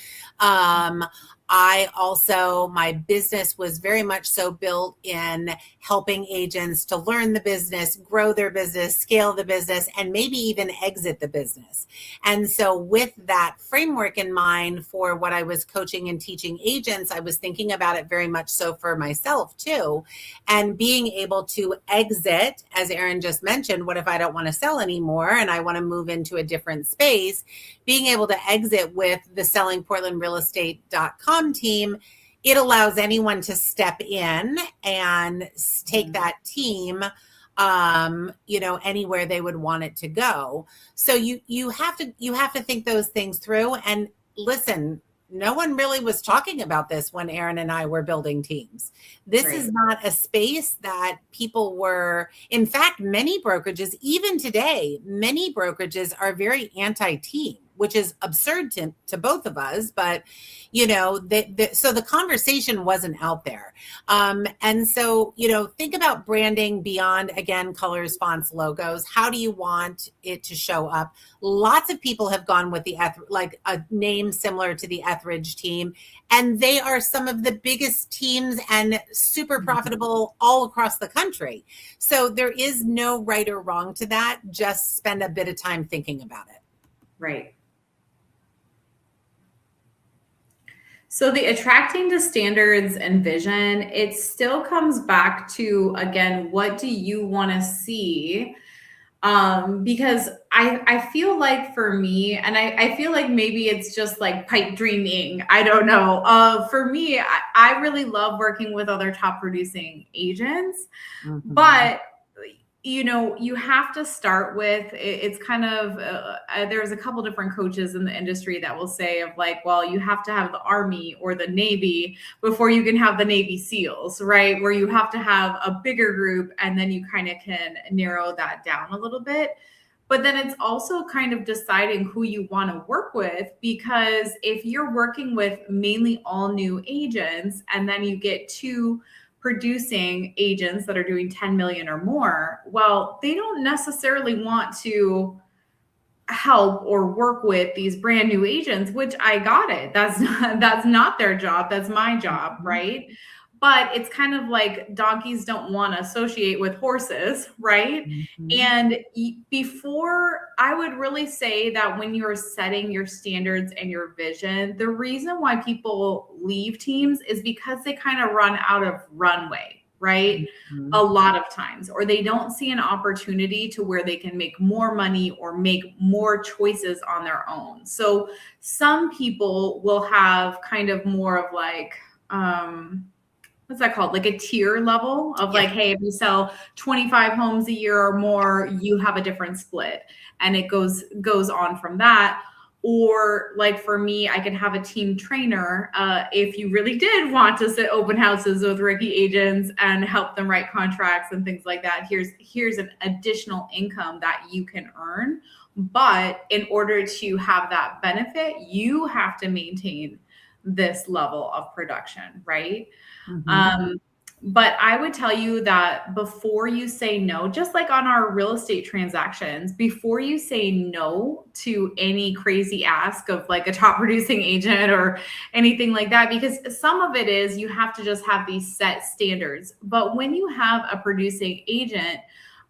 My business was very much so built in helping agents to learn the business, grow their business, scale the business, and maybe even exit the business. And so with that framework in mind for what I was coaching and teaching agents, I was thinking about it very much so for myself too. And being able to exit, as Erin just mentioned, what if I don't want to sell anymore and I want to move into a different space? Being able to exit with the sellingportlandrealestate.com team, it allows anyone to step in and take that team anywhere they would want it to go. So you have to think those things through. And listen, no one really was talking about this when Erin and I were building teams. This is not a space that people were. In fact, many brokerages, even today, many brokerages are very anti-team, which is absurd to both of us. But, so the conversation wasn't out there. And so, think about branding beyond, again, colors, fonts, logos. How do you want it to show up? Lots of people have gone with like a name similar to the Ethridge team, and they are some of the biggest teams and super profitable all across the country. So there is no right or wrong to that. Just spend a bit of time thinking about it. Right. So the attracting to standards and vision, it still comes back to, again, what do you want to see? Because I feel like for me, and I feel like maybe it's just like pipe dreaming, I don't know. For me, I really love working with other top producing agents, but you have to start with, it's kind of, there's a couple different coaches in the industry that will say of like, well, you have to have the Army or the Navy before you can have the Navy SEALs, right? Where you have to have a bigger group and then you kind of can narrow that down a little bit. But then it's also kind of deciding who you want to work with, because if you're working with mainly all new agents and then you get two producing agents that are doing 10 million or more, well, they don't necessarily want to help or work with these brand new agents, which I got it. That's not their job. That's my job, right? but it's kind of like donkeys don't want to associate with horses, right? Mm-hmm. And before, I would really say that when you're setting your standards and your vision, the reason why people leave teams is because they kind of run out of runway, right? Mm-hmm. A lot of times, or they don't see an opportunity to where they can make more money or make more choices on their own. So some people will have kind of more of like, what's that called? Like a tier level of like, hey, if you sell 25 homes a year or more, you have a different split. And it goes on from that. Or like for me, I can have a team trainer. If you really did want to sit open houses with rookie agents and help them write contracts and things like that, here's an additional income that you can earn. But in order to have that benefit, you have to maintain this level of production, right? Mm-hmm. But I would tell you that before you say no, just like on our real estate transactions, before you say no to any crazy ask of like a top producing agent or anything like that, because some of it is you have to just have these set standards. But when you have a producing agent,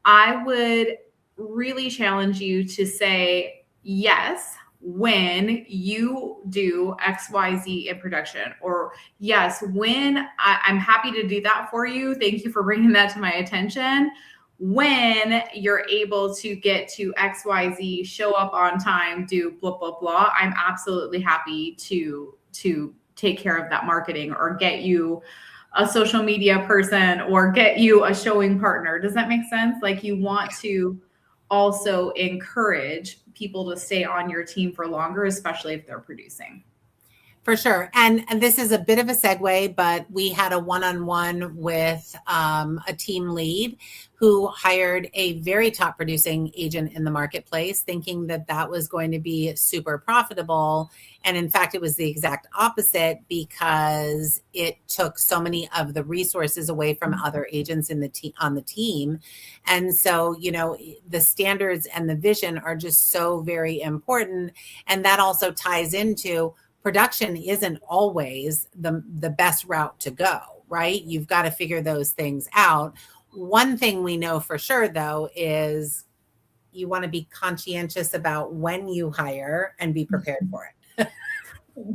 I would really challenge you to say yes when you do XYZ in production, or yes, when I'm happy to do that for you. Thank you for bringing that to my attention. When you're able to get to XYZ, show up on time, do blah, blah, blah, I'm absolutely happy to take care of that marketing or get you a social media person or get you a showing partner. Does that make sense? Like you want to also encourage people to stay on your team for longer, especially if they're producing. For sure. And this is a bit of a segue, but we had a one-on-one with a team lead who hired a very top producing agent in the marketplace, thinking that that was going to be super profitable. And in fact, it was the exact opposite because it took so many of the resources away from other agents in on the team. And so, the standards and the vision are just so very important. And that also ties into production isn't always the best route to go, right? You've got to figure those things out. One thing we know for sure, though, is you want to be conscientious about when you hire and be prepared for it.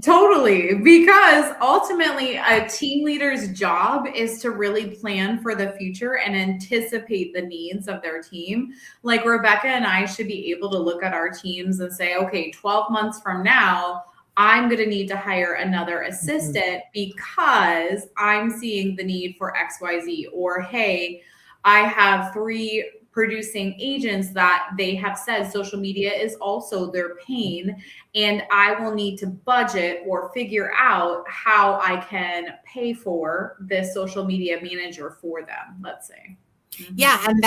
Totally, because ultimately a team leader's job is to really plan for the future and anticipate the needs of their team. Like Rebecca and I should be able to look at our teams and say, okay, 12 months from now, I'm going to need to hire another assistant because I'm seeing the need for XYZ. Or, hey, I have 3 producing agents that they have said social media is also their pain, and I will need to budget or figure out how I can pay for this social media manager for them, let's say. Mm-hmm. Yeah, and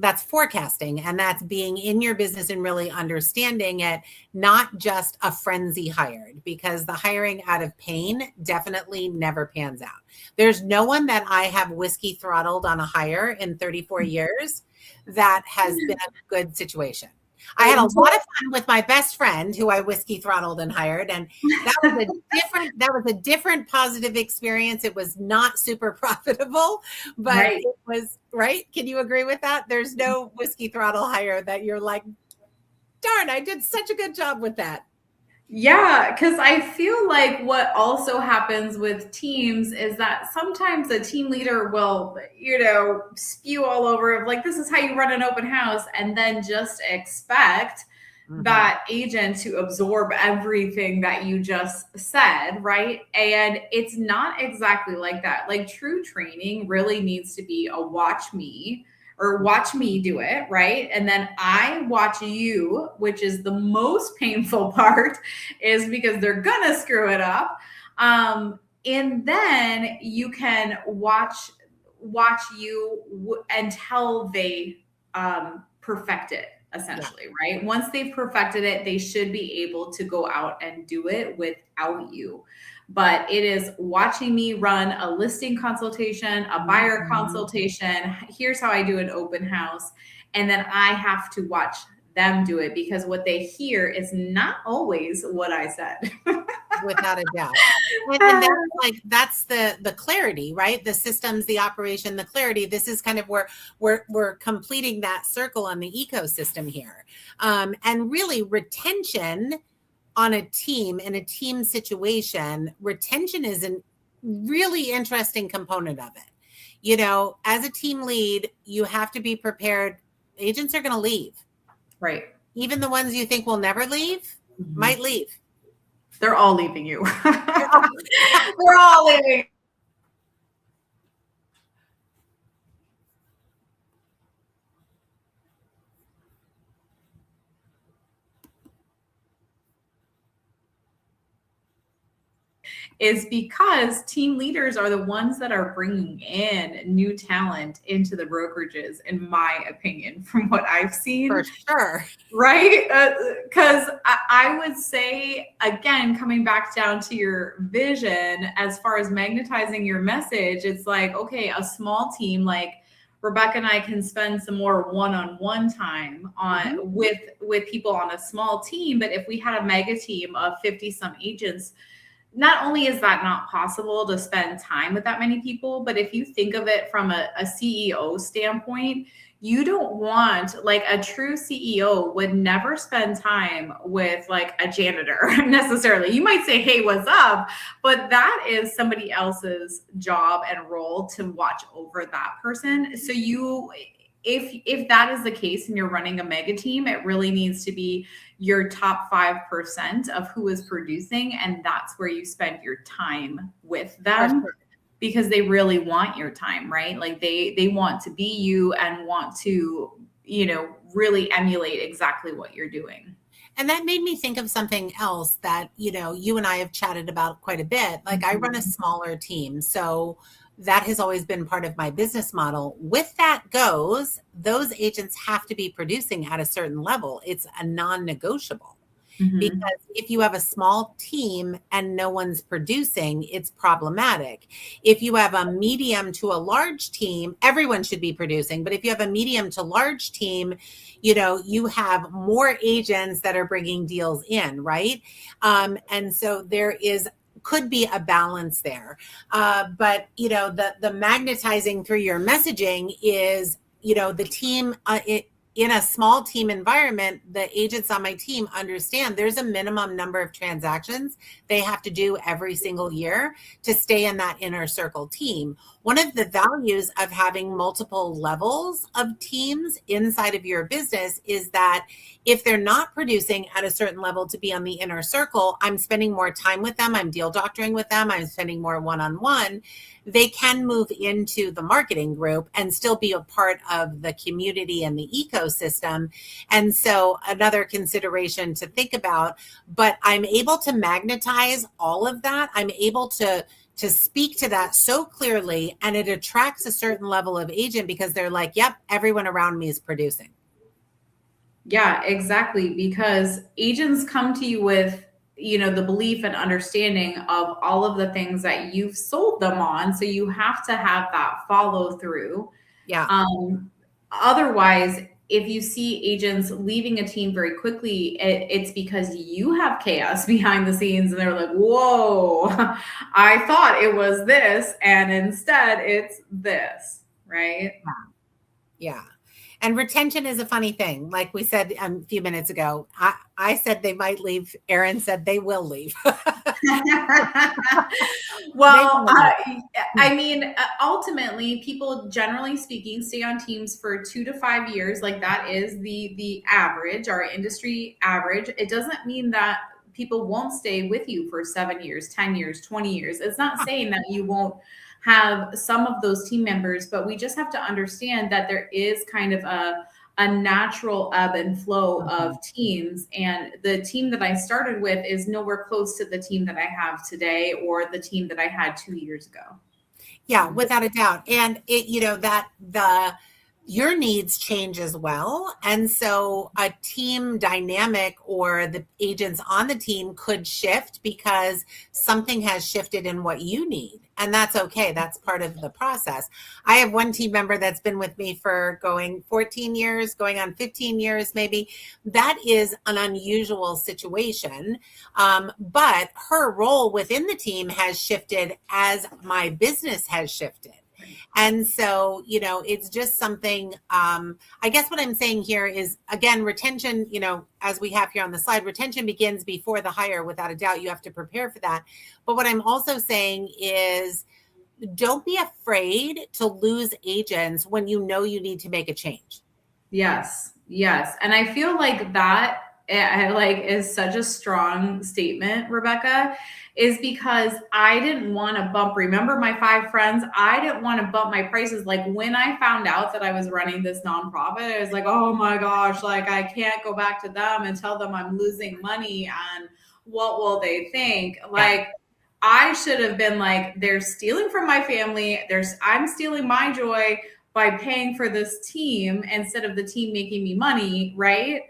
that's forecasting, and that's being in your business and really understanding it, not just a frenzy hired, because the hiring out of pain definitely never pans out. There's no one that I have whiskey throttled on a hire in 34 years that has been a good situation. I had a lot of fun with my best friend who I whiskey throttled and hired. And that was a different positive experience. It was not super profitable, but It was right. Can you agree with that? There's no whiskey throttle hire that you're like, darn, I did such a good job with that. Yeah, because I feel like what also happens with teams is that sometimes a team leader will, spew all over of like, this is how you run an open house, and then just expect that agent to absorb everything that you just said, right? And it's not exactly like that. Like true training really needs to be a watch me do it, right? And then I watch you, which is the most painful part, is because they're gonna screw it up. And then you can watch you until they perfect it, essentially, right? Once they've perfected it, they should be able to go out and do it without you. But it is watching me run a listing consultation, a buyer consultation. Here's how I do an open house. And then I have to watch them do it, because what they hear is not always what I said. Without a doubt. And that's the clarity, right? The systems, the operation, the clarity. This is kind of where we're completing that circle on the ecosystem here. And really retention on a team, in a team situation, retention is a really interesting component of it. You know, as a team lead, you have to be prepared. Agents are going to leave. Right. Even the ones you think will never leave might leave. They're all leaving you. They're all leaving. Is because team leaders are the ones that are bringing in new talent into the brokerages, in my opinion, from what I've seen. For sure. Right? Because I would say, again, coming back down to your vision, as far as magnetizing your message, it's like, okay, a small team like Rebecca and I can spend some more one-on-one time on with people on a small team. But if we had a mega team of 50 some agents, not only is that not possible to spend time with that many people, but if you think of it from a CEO standpoint, you don't want, like, a true CEO would never spend time with like a janitor necessarily. You might say, hey, what's up? But that is somebody else's job and role to watch over that person. So if that is the case and you're running a mega team, it really needs to be your top 5% of who is producing. And that's where you spend your time with them, because they really want your time, right? Like they want to be you and want to, you know, really emulate exactly what you're doing. And that made me think of something else that, you know, you and I have chatted about quite a bit. Like I run a smaller team. So that has always been part of my business model. With that goes, those agents have to be producing at a certain level. It's a non-negotiable. Because if you have a small team and no one's producing, it's problematic. If you have a medium to a large team, everyone should be producing. But if you have a medium to large team, you know, you have more agents that are bringing deals in, right? And so there could be a balance there. But, you know, the magnetizing through your messaging is, you know, the team, in a small team environment, the agents on my team understand there's a minimum number of transactions they have to do every single year to stay in that inner circle team. One of the values of having multiple levels of teams inside of your business is that if they're not producing at a certain level to be on the inner circle, I'm spending more time with them, I'm deal doctoring with them, I'm spending more one-on-one. They can move into the marketing group and still be a part of the community and the ecosystem. And so another consideration to think about, but I'm able to magnetize all of that. I'm able to speak to that so clearly, and it attracts a certain level of agent because they're like, yep, everyone around me is producing. Yeah, exactly. Because agents come to you with, you know, the belief and understanding of all of the things that you've sold them on. So you have to have that follow through. Yeah. Otherwise, if you see agents leaving a team very quickly, it's because you have chaos behind the scenes and they're like, whoa, I thought it was this. And instead it's this, right? Yeah. And retention is a funny thing. Like we said a few minutes ago, I said they might leave. Erin said they will leave. Well, I mean, ultimately, people, generally speaking, stay on teams for 2 to 5 years. Like that is the average, our industry average. It doesn't mean that people won't stay with you for 7 years, 10 years, 20 years. It's not saying that you won't have some of those team members, but we just have to understand that there is kind of a natural ebb and flow of teams. And the team that I started with is nowhere close to the team that I have today or the team that I had 2 years ago. Yeah, without a doubt. And it, you know, that your needs change as well. And so a team dynamic or the agents on the team could shift because something has shifted in what you need. And that's okay. That's part of the process. I have one team member that's been with me for going 14 years, going on 15 years, maybe. That is an unusual situation. But her role within the team has shifted as my business has shifted. And so, it's just something, I guess what I'm saying here is, again, retention, as we have here on the slide, retention begins before the hire, without a doubt. You have to prepare for that. But what I'm also saying is, don't be afraid to lose agents when you know you need to make a change. Yes. And I feel like that is such a strong statement, Rebecca, is because I didn't want to remember my 5 friends, I didn't want to bump my prices. Like when I found out that I was running this nonprofit, I was like, oh my gosh, like I can't go back to them and tell them I'm losing money and what will they think? Like, I should have been like, they're stealing from my family. I'm stealing my joy by paying for this team instead of the team making me money, right?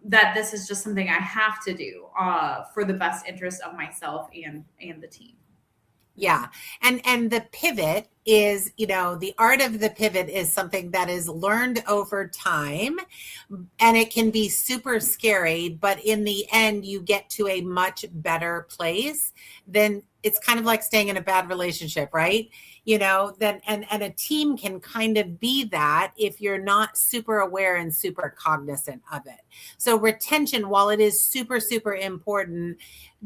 That this is just something I have to do for the best interest of myself and the team. Yeah. And the pivot is, the art of the pivot is something that is learned over time, and it can be super scary, but in the end, you get to a much better place. Then it's kind of like staying in a bad relationship, right? Then, and a team can kind of be that if you're not super aware and super cognizant of it. So retention, while it is super, super important,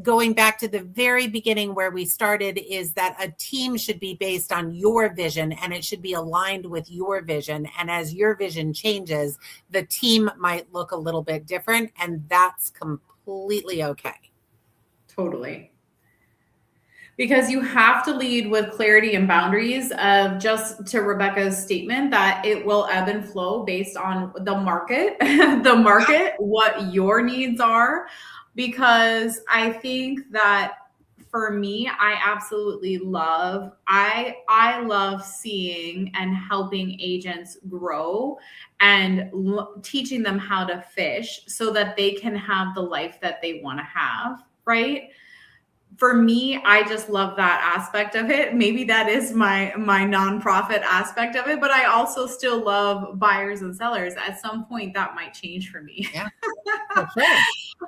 going back to the very beginning where we started, is that a team should be based on your vision, and it should be aligned with your vision. And as your vision changes, the team might look a little bit different, and that's completely okay. Totally. Because you have to lead with clarity and boundaries of, just to Rebecca's statement, that it will ebb and flow based on the market, what your needs are. Because I think that for me, I absolutely love, I love seeing and helping agents grow and teaching them how to fish so that they can have the life that they want to have, right? For me, I just love that aspect of it. Maybe that is my nonprofit aspect of it, but I also still love buyers and sellers. At some point, that might change for me. Yeah, for sure.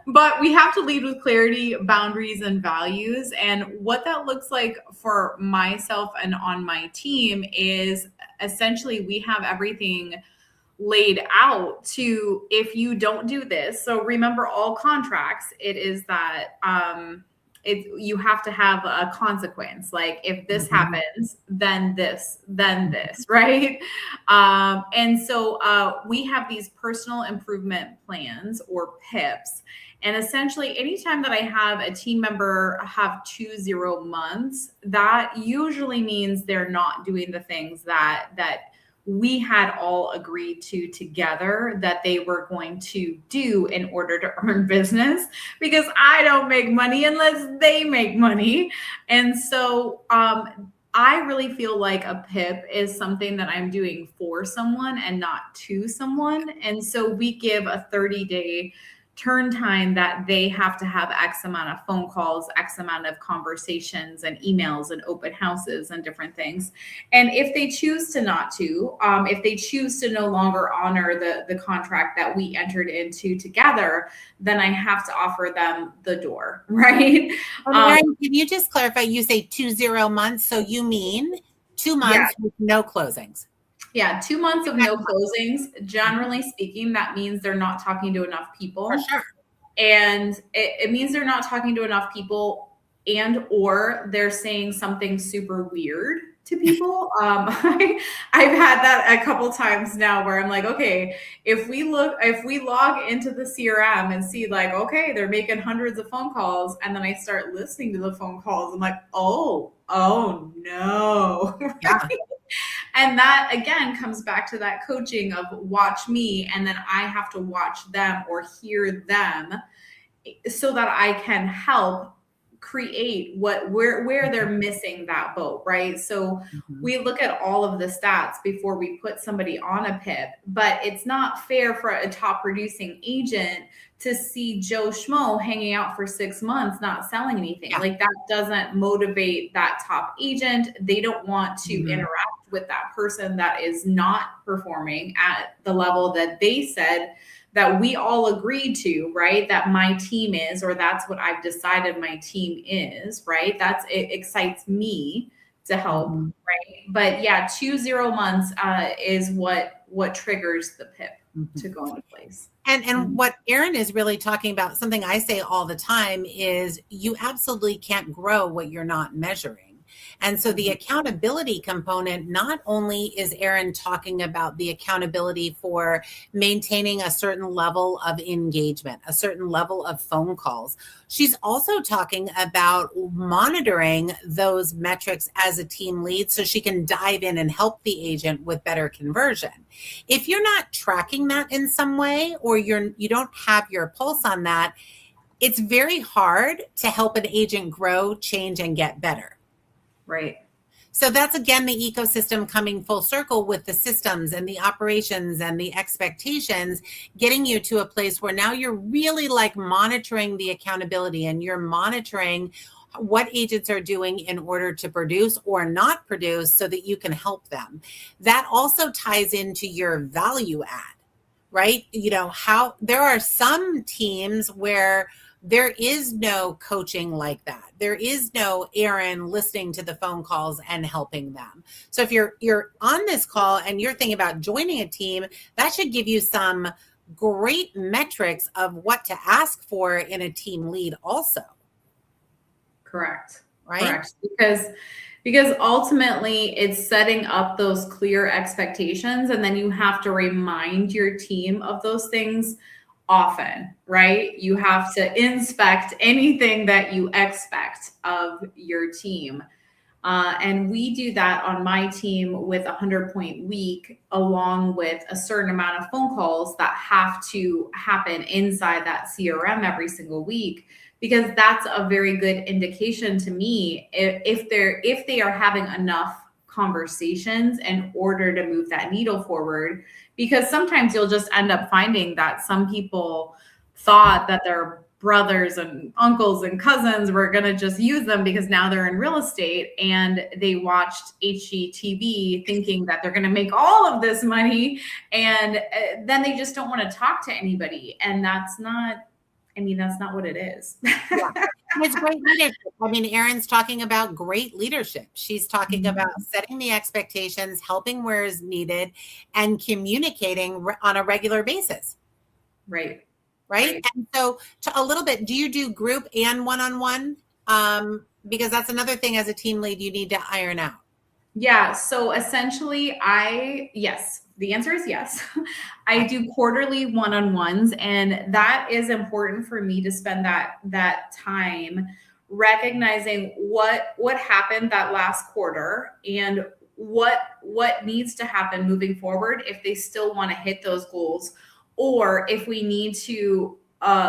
But we have to lead with clarity, boundaries, and values. And what that looks like for myself and on my team is essentially we have everything laid out to, if you don't do this. So remember, all contracts, it is that you have to have a consequence. Like if this happens, then this, right? And so we have these personal improvement plans, or PIPs. And essentially, anytime that I have a team member have 2 0 months, that usually means they're not doing the things that we had all agreed to together that they were going to do in order to earn business, because I don't make money unless they make money. And so I really feel like a PIP is something that I'm doing for someone and not to someone. And so we give a 30-day turn time that they have to have X amount of phone calls, X amount of conversations and emails and open houses and different things. And if they choose to not to, if they choose to no longer honor the contract that we entered into together, then I have to offer them the door, right? Erin, can you just clarify? You say 2 0 months, so you mean 2 months with no closings? Yeah, 2 months of no closings. Generally speaking, that means they're not talking to enough people. For sure. And it means they're not talking to enough people, and or they're saying something super weird to people. I've had that a couple times now where I'm like, okay, if we log into the CRM and see like, okay, they're making hundreds of phone calls, and then I start listening to the phone calls, I'm like, oh no. Yeah. And that again comes back to that coaching of watch me, and then I have to watch them or hear them so that I can help create where they're missing that boat, right? So we look at all of the stats before we put somebody on a PIP, but it's not fair for a top producing agent to see Joe Schmo hanging out for 6 months, not selling anything. Yeah. Like that doesn't motivate that top agent. They don't want to interact with that person that is not performing at the level that they said that we all agreed to, right? That my team is, or that's what I've decided my team is, right? It excites me to help, right? But yeah, 2-0 months is what triggers the PIP to go into place. And what Erin is really talking about, something I say all the time, is you absolutely can't grow what you're not measuring. And so the accountability component, not only is Erin talking about the accountability for maintaining a certain level of engagement, a certain level of phone calls, she's also talking about monitoring those metrics as a team lead so she can dive in and help the agent with better conversion. If you're not tracking that in some way, or you don't have your pulse on that, it's very hard to help an agent grow, change, and get better. Right. So that's, again, the ecosystem coming full circle with the systems and the operations and the expectations, getting you to a place where now you're really like monitoring the accountability, and you're monitoring what agents are doing in order to produce or not produce so that you can help them. That also ties into your value add, right? You know, how there are some teams where there is no coaching like that. There is no Erin listening to the phone calls and helping them. So if you're on this call and you're thinking about joining a team, that should give you some great metrics of what to ask for in a team lead also. Correct. Right? Correct. Because ultimately it's setting up those clear expectations, and then you have to remind your team of those things often, right? You have to inspect anything that you expect of your team. And we do that on my team with a 100-point week, along with a certain amount of phone calls that have to happen inside that CRM every single week, because that's a very good indication to me if they are having enough conversations in order to move that needle forward. Because sometimes you'll just end up finding that some people thought that their brothers and uncles and cousins were going to just use them because now they're in real estate, and they watched HGTV thinking that they're going to make all of this money, and then they just don't want to talk to anybody. And that's not what it is. Yeah. It's great leadership. I mean, Erin's talking about great leadership. She's talking about setting the expectations, helping where is needed, and communicating on a regular basis. Right. Right. And so a little bit, do you do group and one-on-one? Because that's another thing as a team lead you need to iron out. Yeah. So essentially, yes, the answer is yes. I do quarterly one-on-ones, and that is important for me to spend that time recognizing what happened that last quarter, and what needs to happen moving forward if they still want to hit those goals, or if we need to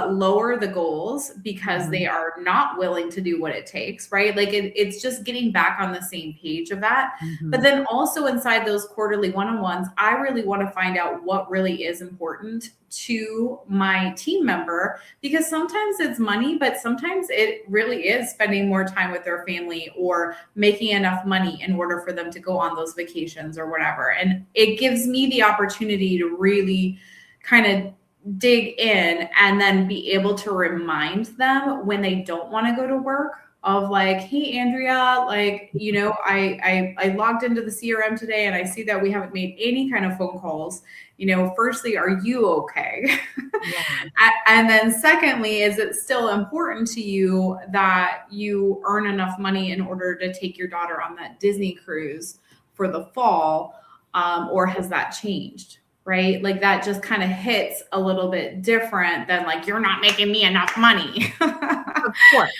lower the goals because they are not willing to do what it takes, right? Like it's just getting back on the same page of that. But then also inside those quarterly one-on-ones, I really want to find out what really is important to my team member, because sometimes it's money, but sometimes it really is spending more time with their family or making enough money in order for them to go on those vacations or whatever. And it gives me the opportunity to really kind of dig in and then be able to remind them when they don't want to go to work of like, hey, Andrea, like, you know, I logged into the CRM today and I see that we haven't made any kind of phone calls. You know, firstly, are you okay? Yeah. And then secondly, is it still important to you that you earn enough money in order to take your daughter on that Disney cruise for the fall? Or has that changed? Right? Like that just kind of hits a little bit different than like, you're not making me enough money. Of course.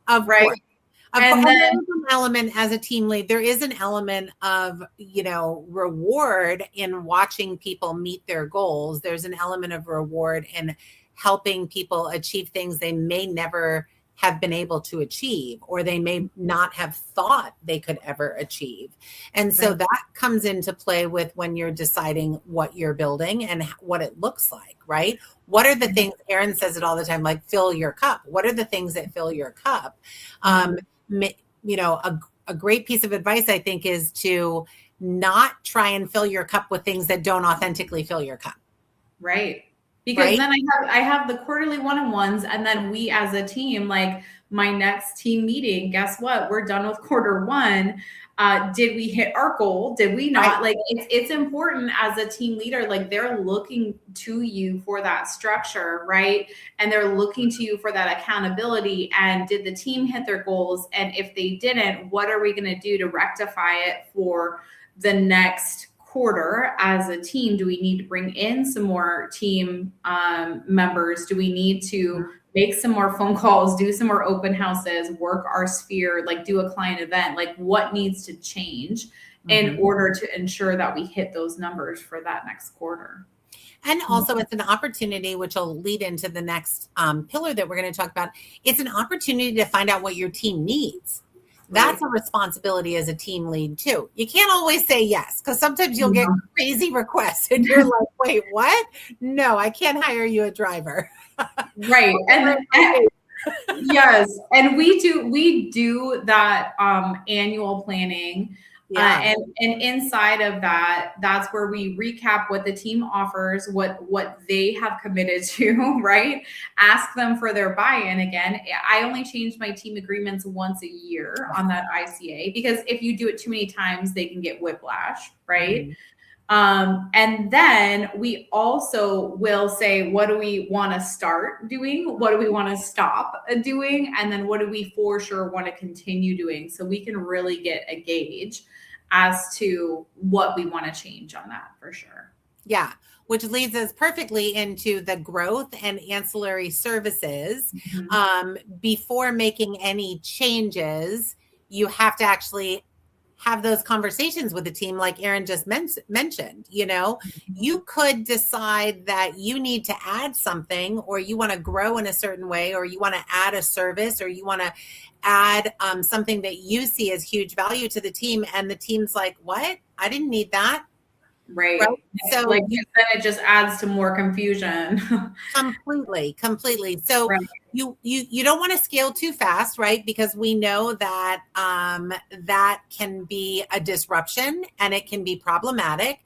Right. Course. And then there is an element as a team lead, there is an element of, you know, reward in watching people meet their goals. There's an element of reward in helping people achieve things they may never have been able to achieve, or they may not have thought they could ever achieve. And so that comes into play with when you're deciding what you're building and what it looks like, right? What are the things, Erin says it all the time, like fill your cup. What are the things that fill your cup? You know, a great piece of advice, I think, is to not try and fill your cup with things that don't authentically fill your cup. Right. Because then I have the quarterly one-on-ones, and then we as a team, like my next team meeting, guess what? We're done with quarter one. Did we hit our goal? Did we not? Like it's important as a team leader, like they're looking to you for that structure, right? And they're looking to you for that accountability. And did the team hit their goals? And if they didn't, what are we going to do to rectify it for the next quarter as a team? Do we need to bring in some more team members? Do we need to make some more phone calls, do some more open houses, work our sphere, like do a client event? Like what needs to change in order to ensure that we hit those numbers for that next quarter? And also it's an opportunity, which will lead into the next pillar that we're going to talk about. It's an opportunity to find out what your team needs. That's a responsibility as a team lead too. You can't always say yes, because sometimes you'll get crazy requests and you're like, wait, what? No, I can't hire you a driver. Right. And yes. And we do that annual planning. And inside of that, that's where we recap what the team offers, what they have committed to, right? Ask them for their buy-in again. I only change my team agreements once a year on that ICA, because if you do it too many times, they can get whiplash, right? And then we also will say, what do we want to start doing? What do we want to stop doing? And then what do we for sure want to continue doing? So we can really get a gauge as to what we want to change on that for sure. Yeah. Which leads us perfectly into the growth and ancillary services. Before making any changes, you have to actually have those conversations with the team, like Erin just mentioned. You know, you could decide that you need to add something, or you want to grow in a certain way, or you want to add a service, or you want to add something that you see as huge value to the team. And the team's like, what? I didn't need that. Right. So like then it just adds to more confusion. Completely. So you don't want to scale too fast, right? Because we know that that can be a disruption and it can be problematic.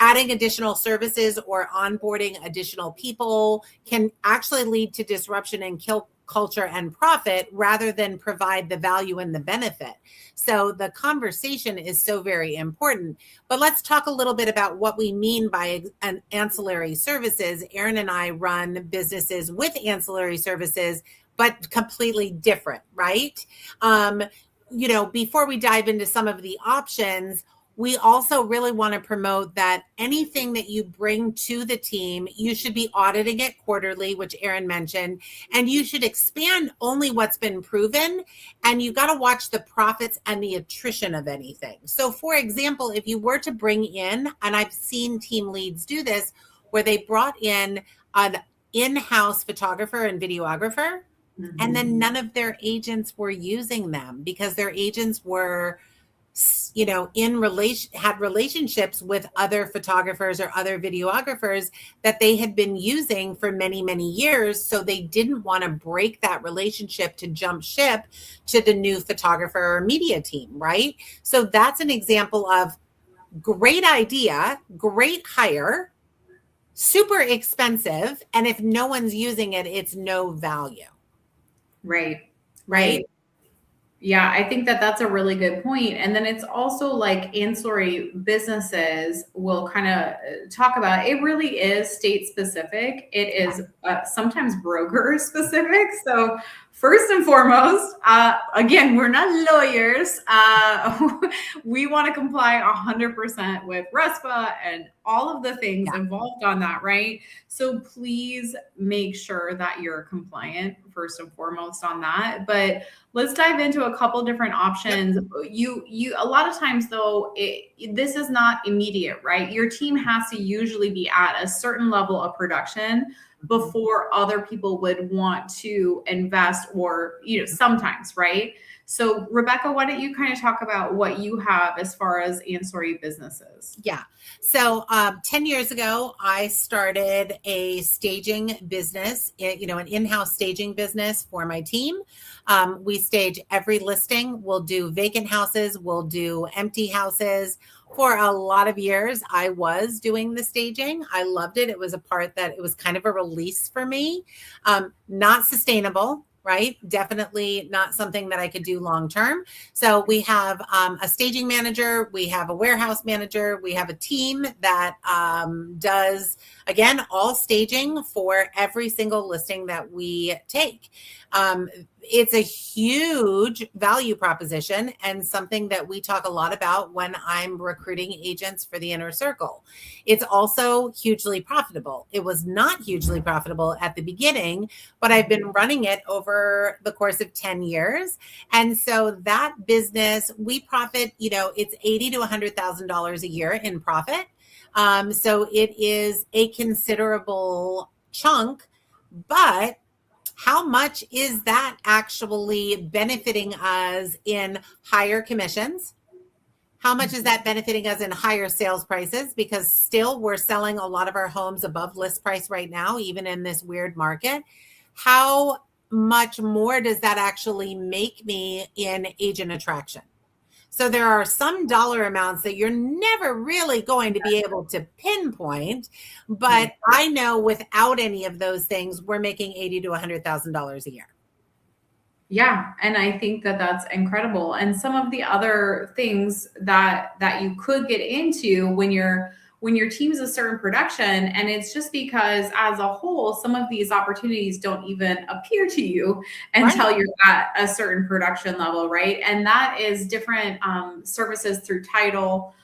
Adding additional services or onboarding additional people can actually lead to disruption and kill culture and profit rather than provide the value and the benefit. So the conversation is so very important. But let's talk a little bit about what we mean by an ancillary services. Erin and I run businesses with ancillary services, but completely different, right? You know, before we dive into some of the options, we also really want to promote that anything that you bring to the team, you should be auditing it quarterly, which Erin mentioned, and you should expand only what's been proven, and you got to watch the profits and the attrition of anything. So for example, if you were to bring in, and I've seen team leads do this, where they brought in an in-house photographer and videographer, and then none of their agents were using them because their agents were, you know, had relationships with other photographers or other videographers that they had been using for many, many years. So they didn't want to break that relationship to jump ship to the new photographer or media team, right? So that's an example of great idea, great hire, super expensive. And if no one's using it, it's no value. Right. Yeah, I think that that's a really good point. And then it's also like ancillary businesses will kind of talk about, it really is state specific. It is sometimes broker specific. So first and foremost, again, we're not lawyers. We want to comply 100% with RESPA and all of the things involved on that, right? So please make sure that you're compliant first and foremost on that. But let's dive into a couple different options. You a lot of times though, this is not immediate, right? Your team has to usually be at a certain level of production before other people would want to invest, or, sometimes, right? So Rebecca, why don't you kind of talk about what you have as far as ancillary businesses? Yeah. So 10 years ago, I started a staging business, an in-house staging business for my team. We stage every listing. We'll do vacant houses. We'll do empty houses. For a lot of years, I was doing the staging. I loved it. It was it was kind of a release for me. Not sustainable, right? Definitely not something that I could do long term. So we have a staging manager, we have a warehouse manager, we have a team that does, again, all staging for every single listing that we take. It's a huge value proposition and something that we talk a lot about when I'm recruiting agents for the inner circle. It's also hugely profitable. It was not hugely profitable at the beginning, but I've been running it over the course of 10 years. And so that business, we profit, it's $80,000 to $100,000 a year in profit. So it is a considerable chunk, but how much is that actually benefiting us in higher commissions? How much is that benefiting us in higher sales prices? Because still we're selling a lot of our homes above list price right now, even in this weird market. How much more does that actually make me in agent attraction? So there are some dollar amounts that you're never really going to be able to pinpoint, but I know without any of those things, we're making $80,000 to $100,000 a year. Yeah, and I think that that's incredible. And some of the other things that you could get into when your team is a certain production, and it's just because as a whole, some of these opportunities don't even appear to you until you're at a certain production level, right? And that is different services through title,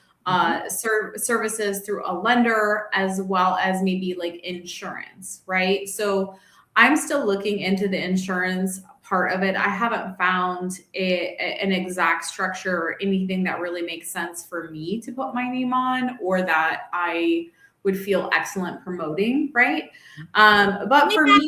services through a lender, as well as maybe like insurance, right? So I'm still looking into the insurance part of it. I haven't found an exact structure or anything that really makes sense for me to put my name on, or that I would feel excellent promoting, right? But for me,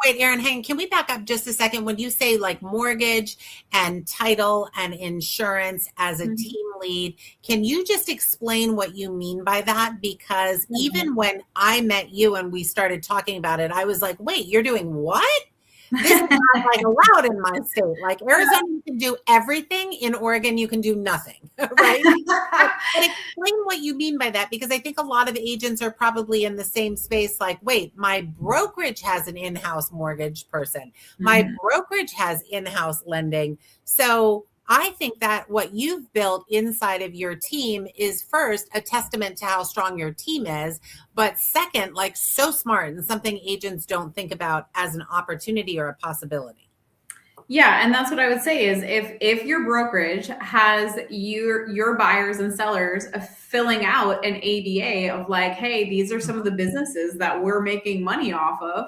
wait, Erin, hang. Can we back up just a second? When you say like mortgage and title and insurance as a team lead, can you just explain what you mean by that? Because even when I met you and we started talking about it, I was like, wait, you're doing what? This is not like allowed in my state. Like Arizona, you can do everything. In Oregon, you can do nothing, right? But explain what you mean by that, because I think a lot of agents are probably in the same space. Like, wait, my brokerage has an in-house mortgage person. My brokerage has in-house lending. So I think that what you've built inside of your team is first a testament to how strong your team is, but second, like so smart and something agents don't think about as an opportunity or a possibility. Yeah, and that's what I would say is if your brokerage has your buyers and sellers filling out an ADA of like, hey, these are some of the businesses that we're making money off of,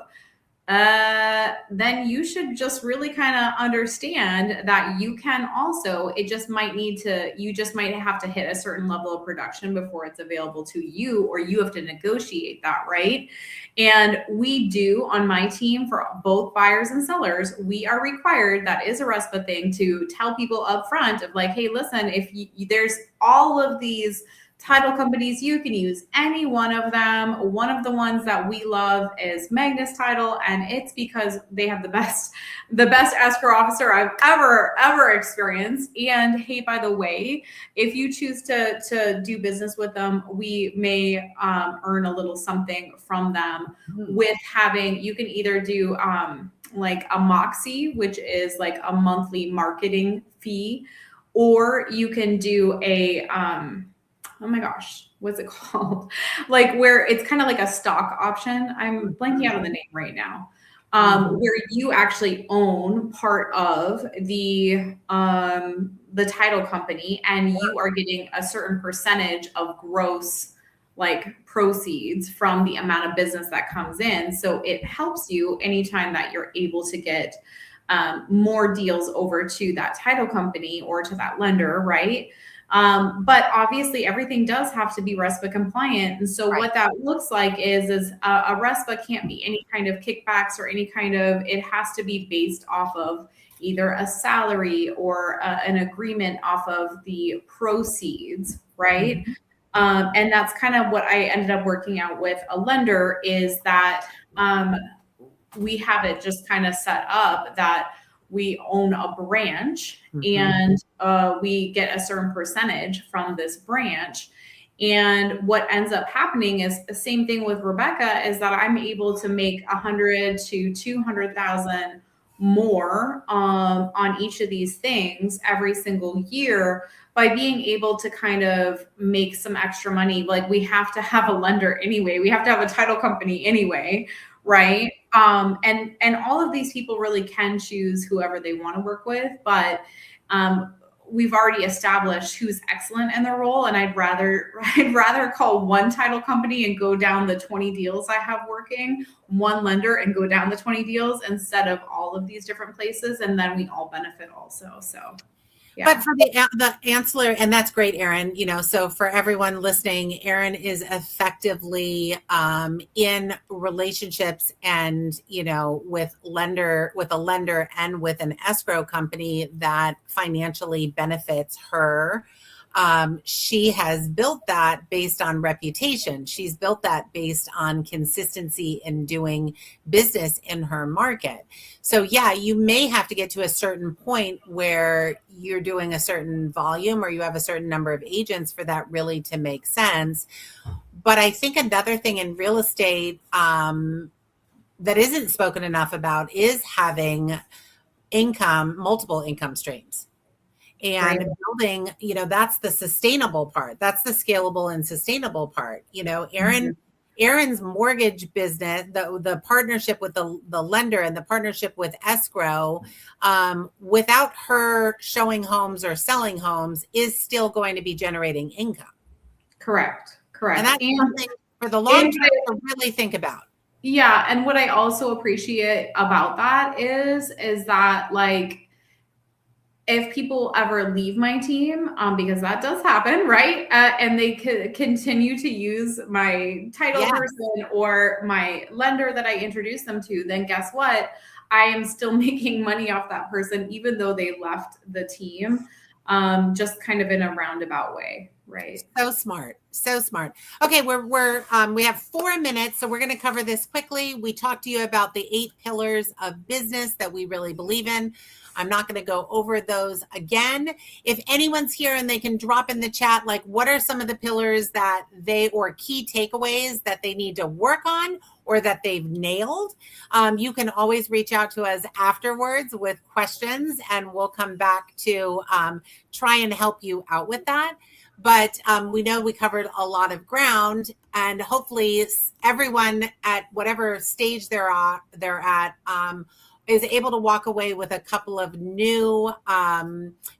then you should just really kind of understand that you can also, you just might have to hit a certain level of production before it's available to you, or you have to negotiate that, right? And we do on my team for both buyers and sellers, we are required, that is a RESPA thing, to tell people up front of like, hey, listen, if there's all of these title companies, you can use any one of them. One of the ones that we love is Magnus Title, and it's because they have the best escrow officer I've ever experienced. And hey, by the way, if you choose to do business with them, we may earn a little something from them with having, you can either do like a Moxie, which is like a monthly marketing fee, or you can do a oh my gosh, what's it called? Like where it's kind of like a stock option. I'm blanking out on the name right now. Where you actually own part of the title company, and you are getting a certain percentage of gross like proceeds from the amount of business that comes in. So it helps you anytime that you're able to get more deals over to that title company or to that lender, right? But obviously everything does have to be RESPA compliant. And so what that looks like is a RESPA can't be any kind of kickbacks or any kind of, it has to be based off of either a salary or an agreement off of the proceeds, right? And that's kind of what I ended up working out with a lender, is that we have it just kind of set up that we own a branch and we get a certain percentage from this branch. And what ends up happening is the same thing with Rebecca, is that I'm able to make 100 to 200,000 more on each of these things every single year by being able to kind of make some extra money. Like, we have to have a lender anyway. We have to have a title company anyway, right? And all of these people really can choose whoever they want to work with, but we've already established who's excellent in their role. And I'd rather call one title company and go down the 20 deals I have working, one lender and go down the 20 deals, instead of all of these different places. And then we all benefit also. So yeah. But for the ancillary, and that's great, Erin, so for everyone listening, Erin is effectively in relationships and, with a lender and with an escrow company that financially benefits her. She has built that based on reputation. She's built that based on consistency in doing business in her market. So yeah, you may have to get to a certain point where you're doing a certain volume or you have a certain number of agents for that really to make sense. But I think another thing in real estate that isn't spoken enough about is having multiple income streams. And building, that's the sustainable part. That's the scalable and sustainable part. Erin's mortgage business, the partnership with the lender and the partnership with escrow, without her showing homes or selling homes, is still going to be generating income. Correct. And that's something for the long term to really think about. Yeah. And what I also appreciate about that is that, like, if people ever leave my team, because that does happen, right? And they could continue to use my title person or my lender that I introduced them to, then guess what? I am still making money off that person, even though they left the team, just kind of in a roundabout way, right? So smart. Okay, we have 4 minutes, so we're going to cover this quickly. We talked to you about the 8 pillars of business that we really believe in. I'm not going to go over those again. If anyone's here and they can drop in the chat, like, what are some of the pillars or key takeaways that they need to work on or that they've nailed, you can always reach out to us afterwards with questions, and we'll come back to try and help you out with that. But we know we covered a lot of ground, and hopefully everyone at whatever stage they're at is able to walk away with a couple of new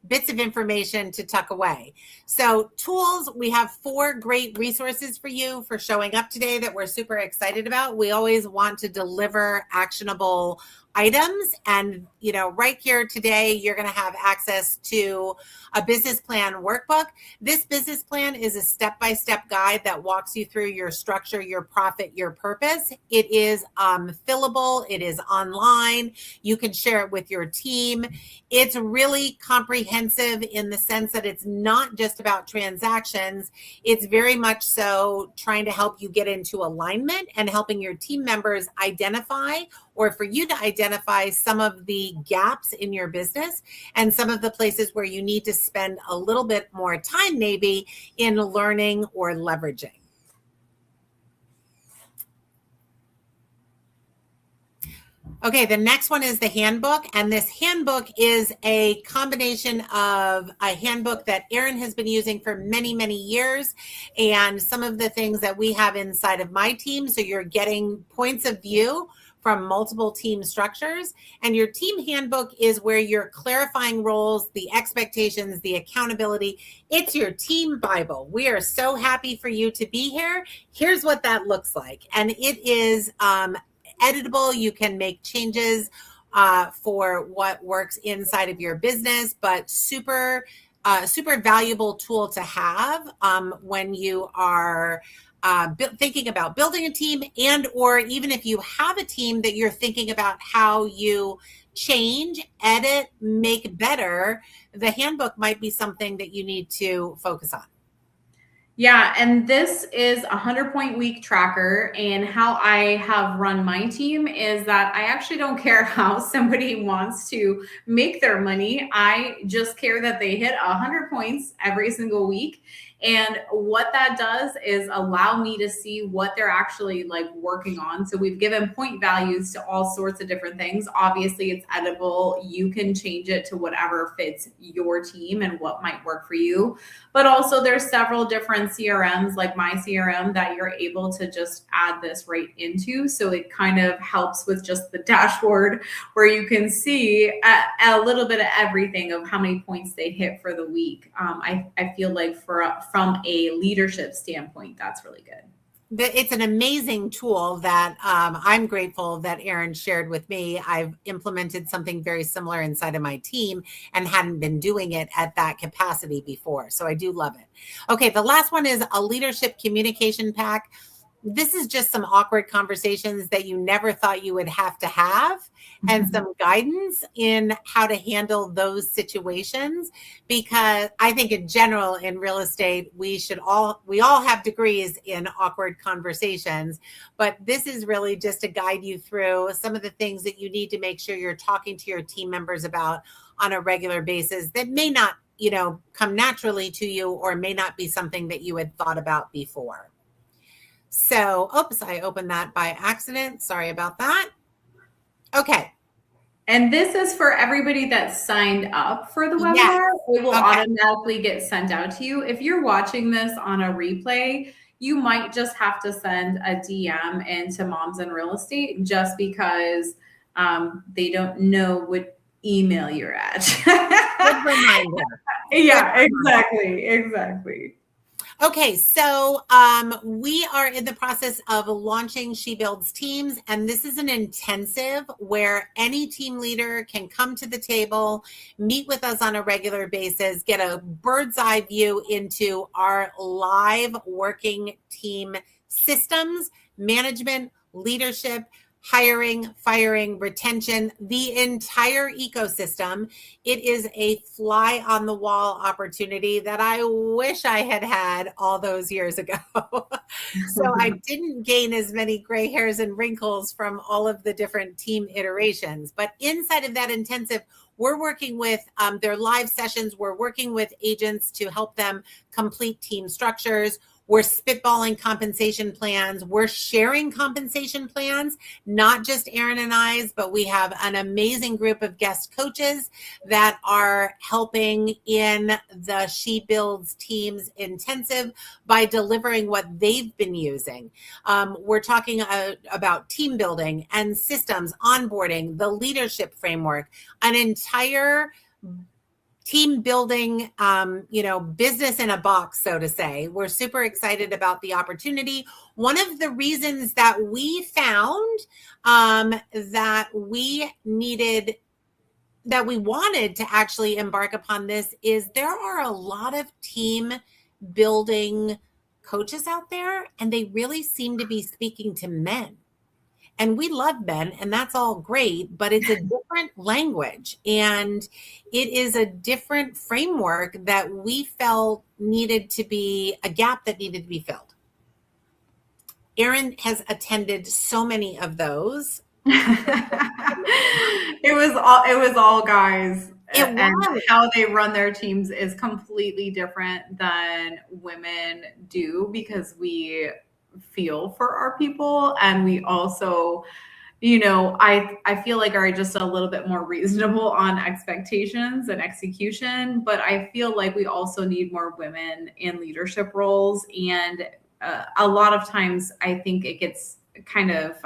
bits of information to tuck away. So tools, we have 4 great resources for you for showing up today that we're super excited about. We always want to deliver actionable items. And, right here today, you're going to have access to a business plan workbook. This business plan is a step-by-step guide that walks you through your structure, your profit, your purpose. It is fillable. It is online. You can share it with your team. It's really comprehensive in the sense that it's not just about transactions. It's very much so trying to help you get into alignment and helping your team members identify, or for you to identify, some of the gaps in your business and some of the places where you need to spend a little bit more time maybe in learning or leveraging. Okay, the next one is the handbook. And this handbook is a combination of a handbook that Erin has been using for many, many years, and some of the things that we have inside of my team. So you're getting points of view from multiple team structures. And your team handbook is where you're clarifying roles, the expectations, the accountability. It's your team Bible. We are so happy for you to be here. Here's what that looks like. And it is editable. You can make changes for what works inside of your business, but super super valuable tool to have when you are thinking about building a team, and or even if you have a team that you're thinking about how you change, edit, make better. The handbook might be something that you need to focus on. Yeah, and this is a 100-point week tracker. And how I have run my team is that I actually don't care how somebody wants to make their money. I just care that they hit 100 points every single week. And what that does is allow me to see what they're actually like working on. So we've given point values to all sorts of different things. Obviously, it's editable. You can change it to whatever fits your team and what might work for you. But also there's several different CRMs like my CRM that you're able to just add this right into. So it kind of helps with just the dashboard where you can see a little bit of everything of how many points they hit for the week. I feel like from a leadership standpoint, that's really good. It's an amazing tool that I'm grateful that Erin shared with me. I've implemented something very similar inside of my team and hadn't been doing it at that capacity before. So I do love it. Okay, the last one is a leadership communication pack. This is just some awkward conversations that you never thought you would have to have, and some guidance in how to handle those situations. Because I think in general in real estate, we all have degrees in awkward conversations, but this is really just to guide you through some of the things that you need to make sure you're talking to your team members about on a regular basis that may not, come naturally to you or may not be something that you had thought about before. So, oops, I opened that by accident. Sorry about that. Okay. And this is for everybody that signed up for the webinar. Yes. It will automatically get sent out to you. If you're watching this on a replay, you might just have to send a DM into Moms in Real Estate just because they don't know what email you're at. Good reminder. Yeah, exactly. Okay, so we are in the process of launching She Builds Teams, and this is an intensive where any team leader can come to the table, meet with us on a regular basis, get a bird's eye view into our live working team systems, management, leadership, hiring, firing, retention, the entire ecosystem. It is a fly on the wall opportunity that I wish I had had all those years ago. So I didn't gain as many gray hairs and wrinkles from all of the different team iterations. But inside of that intensive, we're working with their live sessions. We're working with agents to help them complete team structures. We're spitballing compensation plans. We're sharing compensation plans, not just Erin and I's, but we have an amazing group of guest coaches that are helping in the She Builds Teams intensive by delivering what they've been using. We're talking about team building and systems, onboarding, the leadership framework, an entire team building, business in a box, so to say. We're super excited about the opportunity. One of the reasons that we found that we wanted to actually embark upon this is there are a lot of team building coaches out there, and they really seem to be speaking to men. And we love men, and that's all great, but it's a different language, and it is a different framework that we felt needed to be a gap that needed to be filled. Erin has attended so many of those. It was all guys. And how they run their teams is completely different than women do, because we feel for our people, and we also, I feel like are just a little bit more reasonable on expectations and execution, but I feel like we also need more women in leadership roles. And a lot of times I think it gets kind of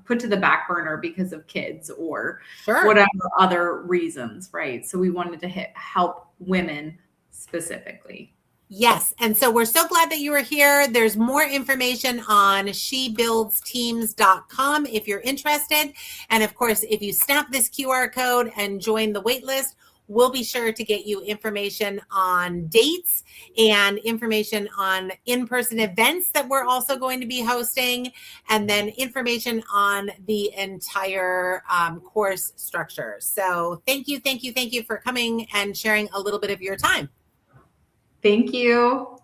put to the back burner because of kids or whatever other reasons, right? So we wanted to help women specifically. Yes. And so we're so glad that you are here. There's more information on shebuildsteams.com if you're interested. And of course, if you snap this QR code and join the wait list, we'll be sure to get you information on dates and information on in-person events that we're also going to be hosting, and then information on the entire course structure. So thank you for coming and sharing a little bit of your time. Thank you.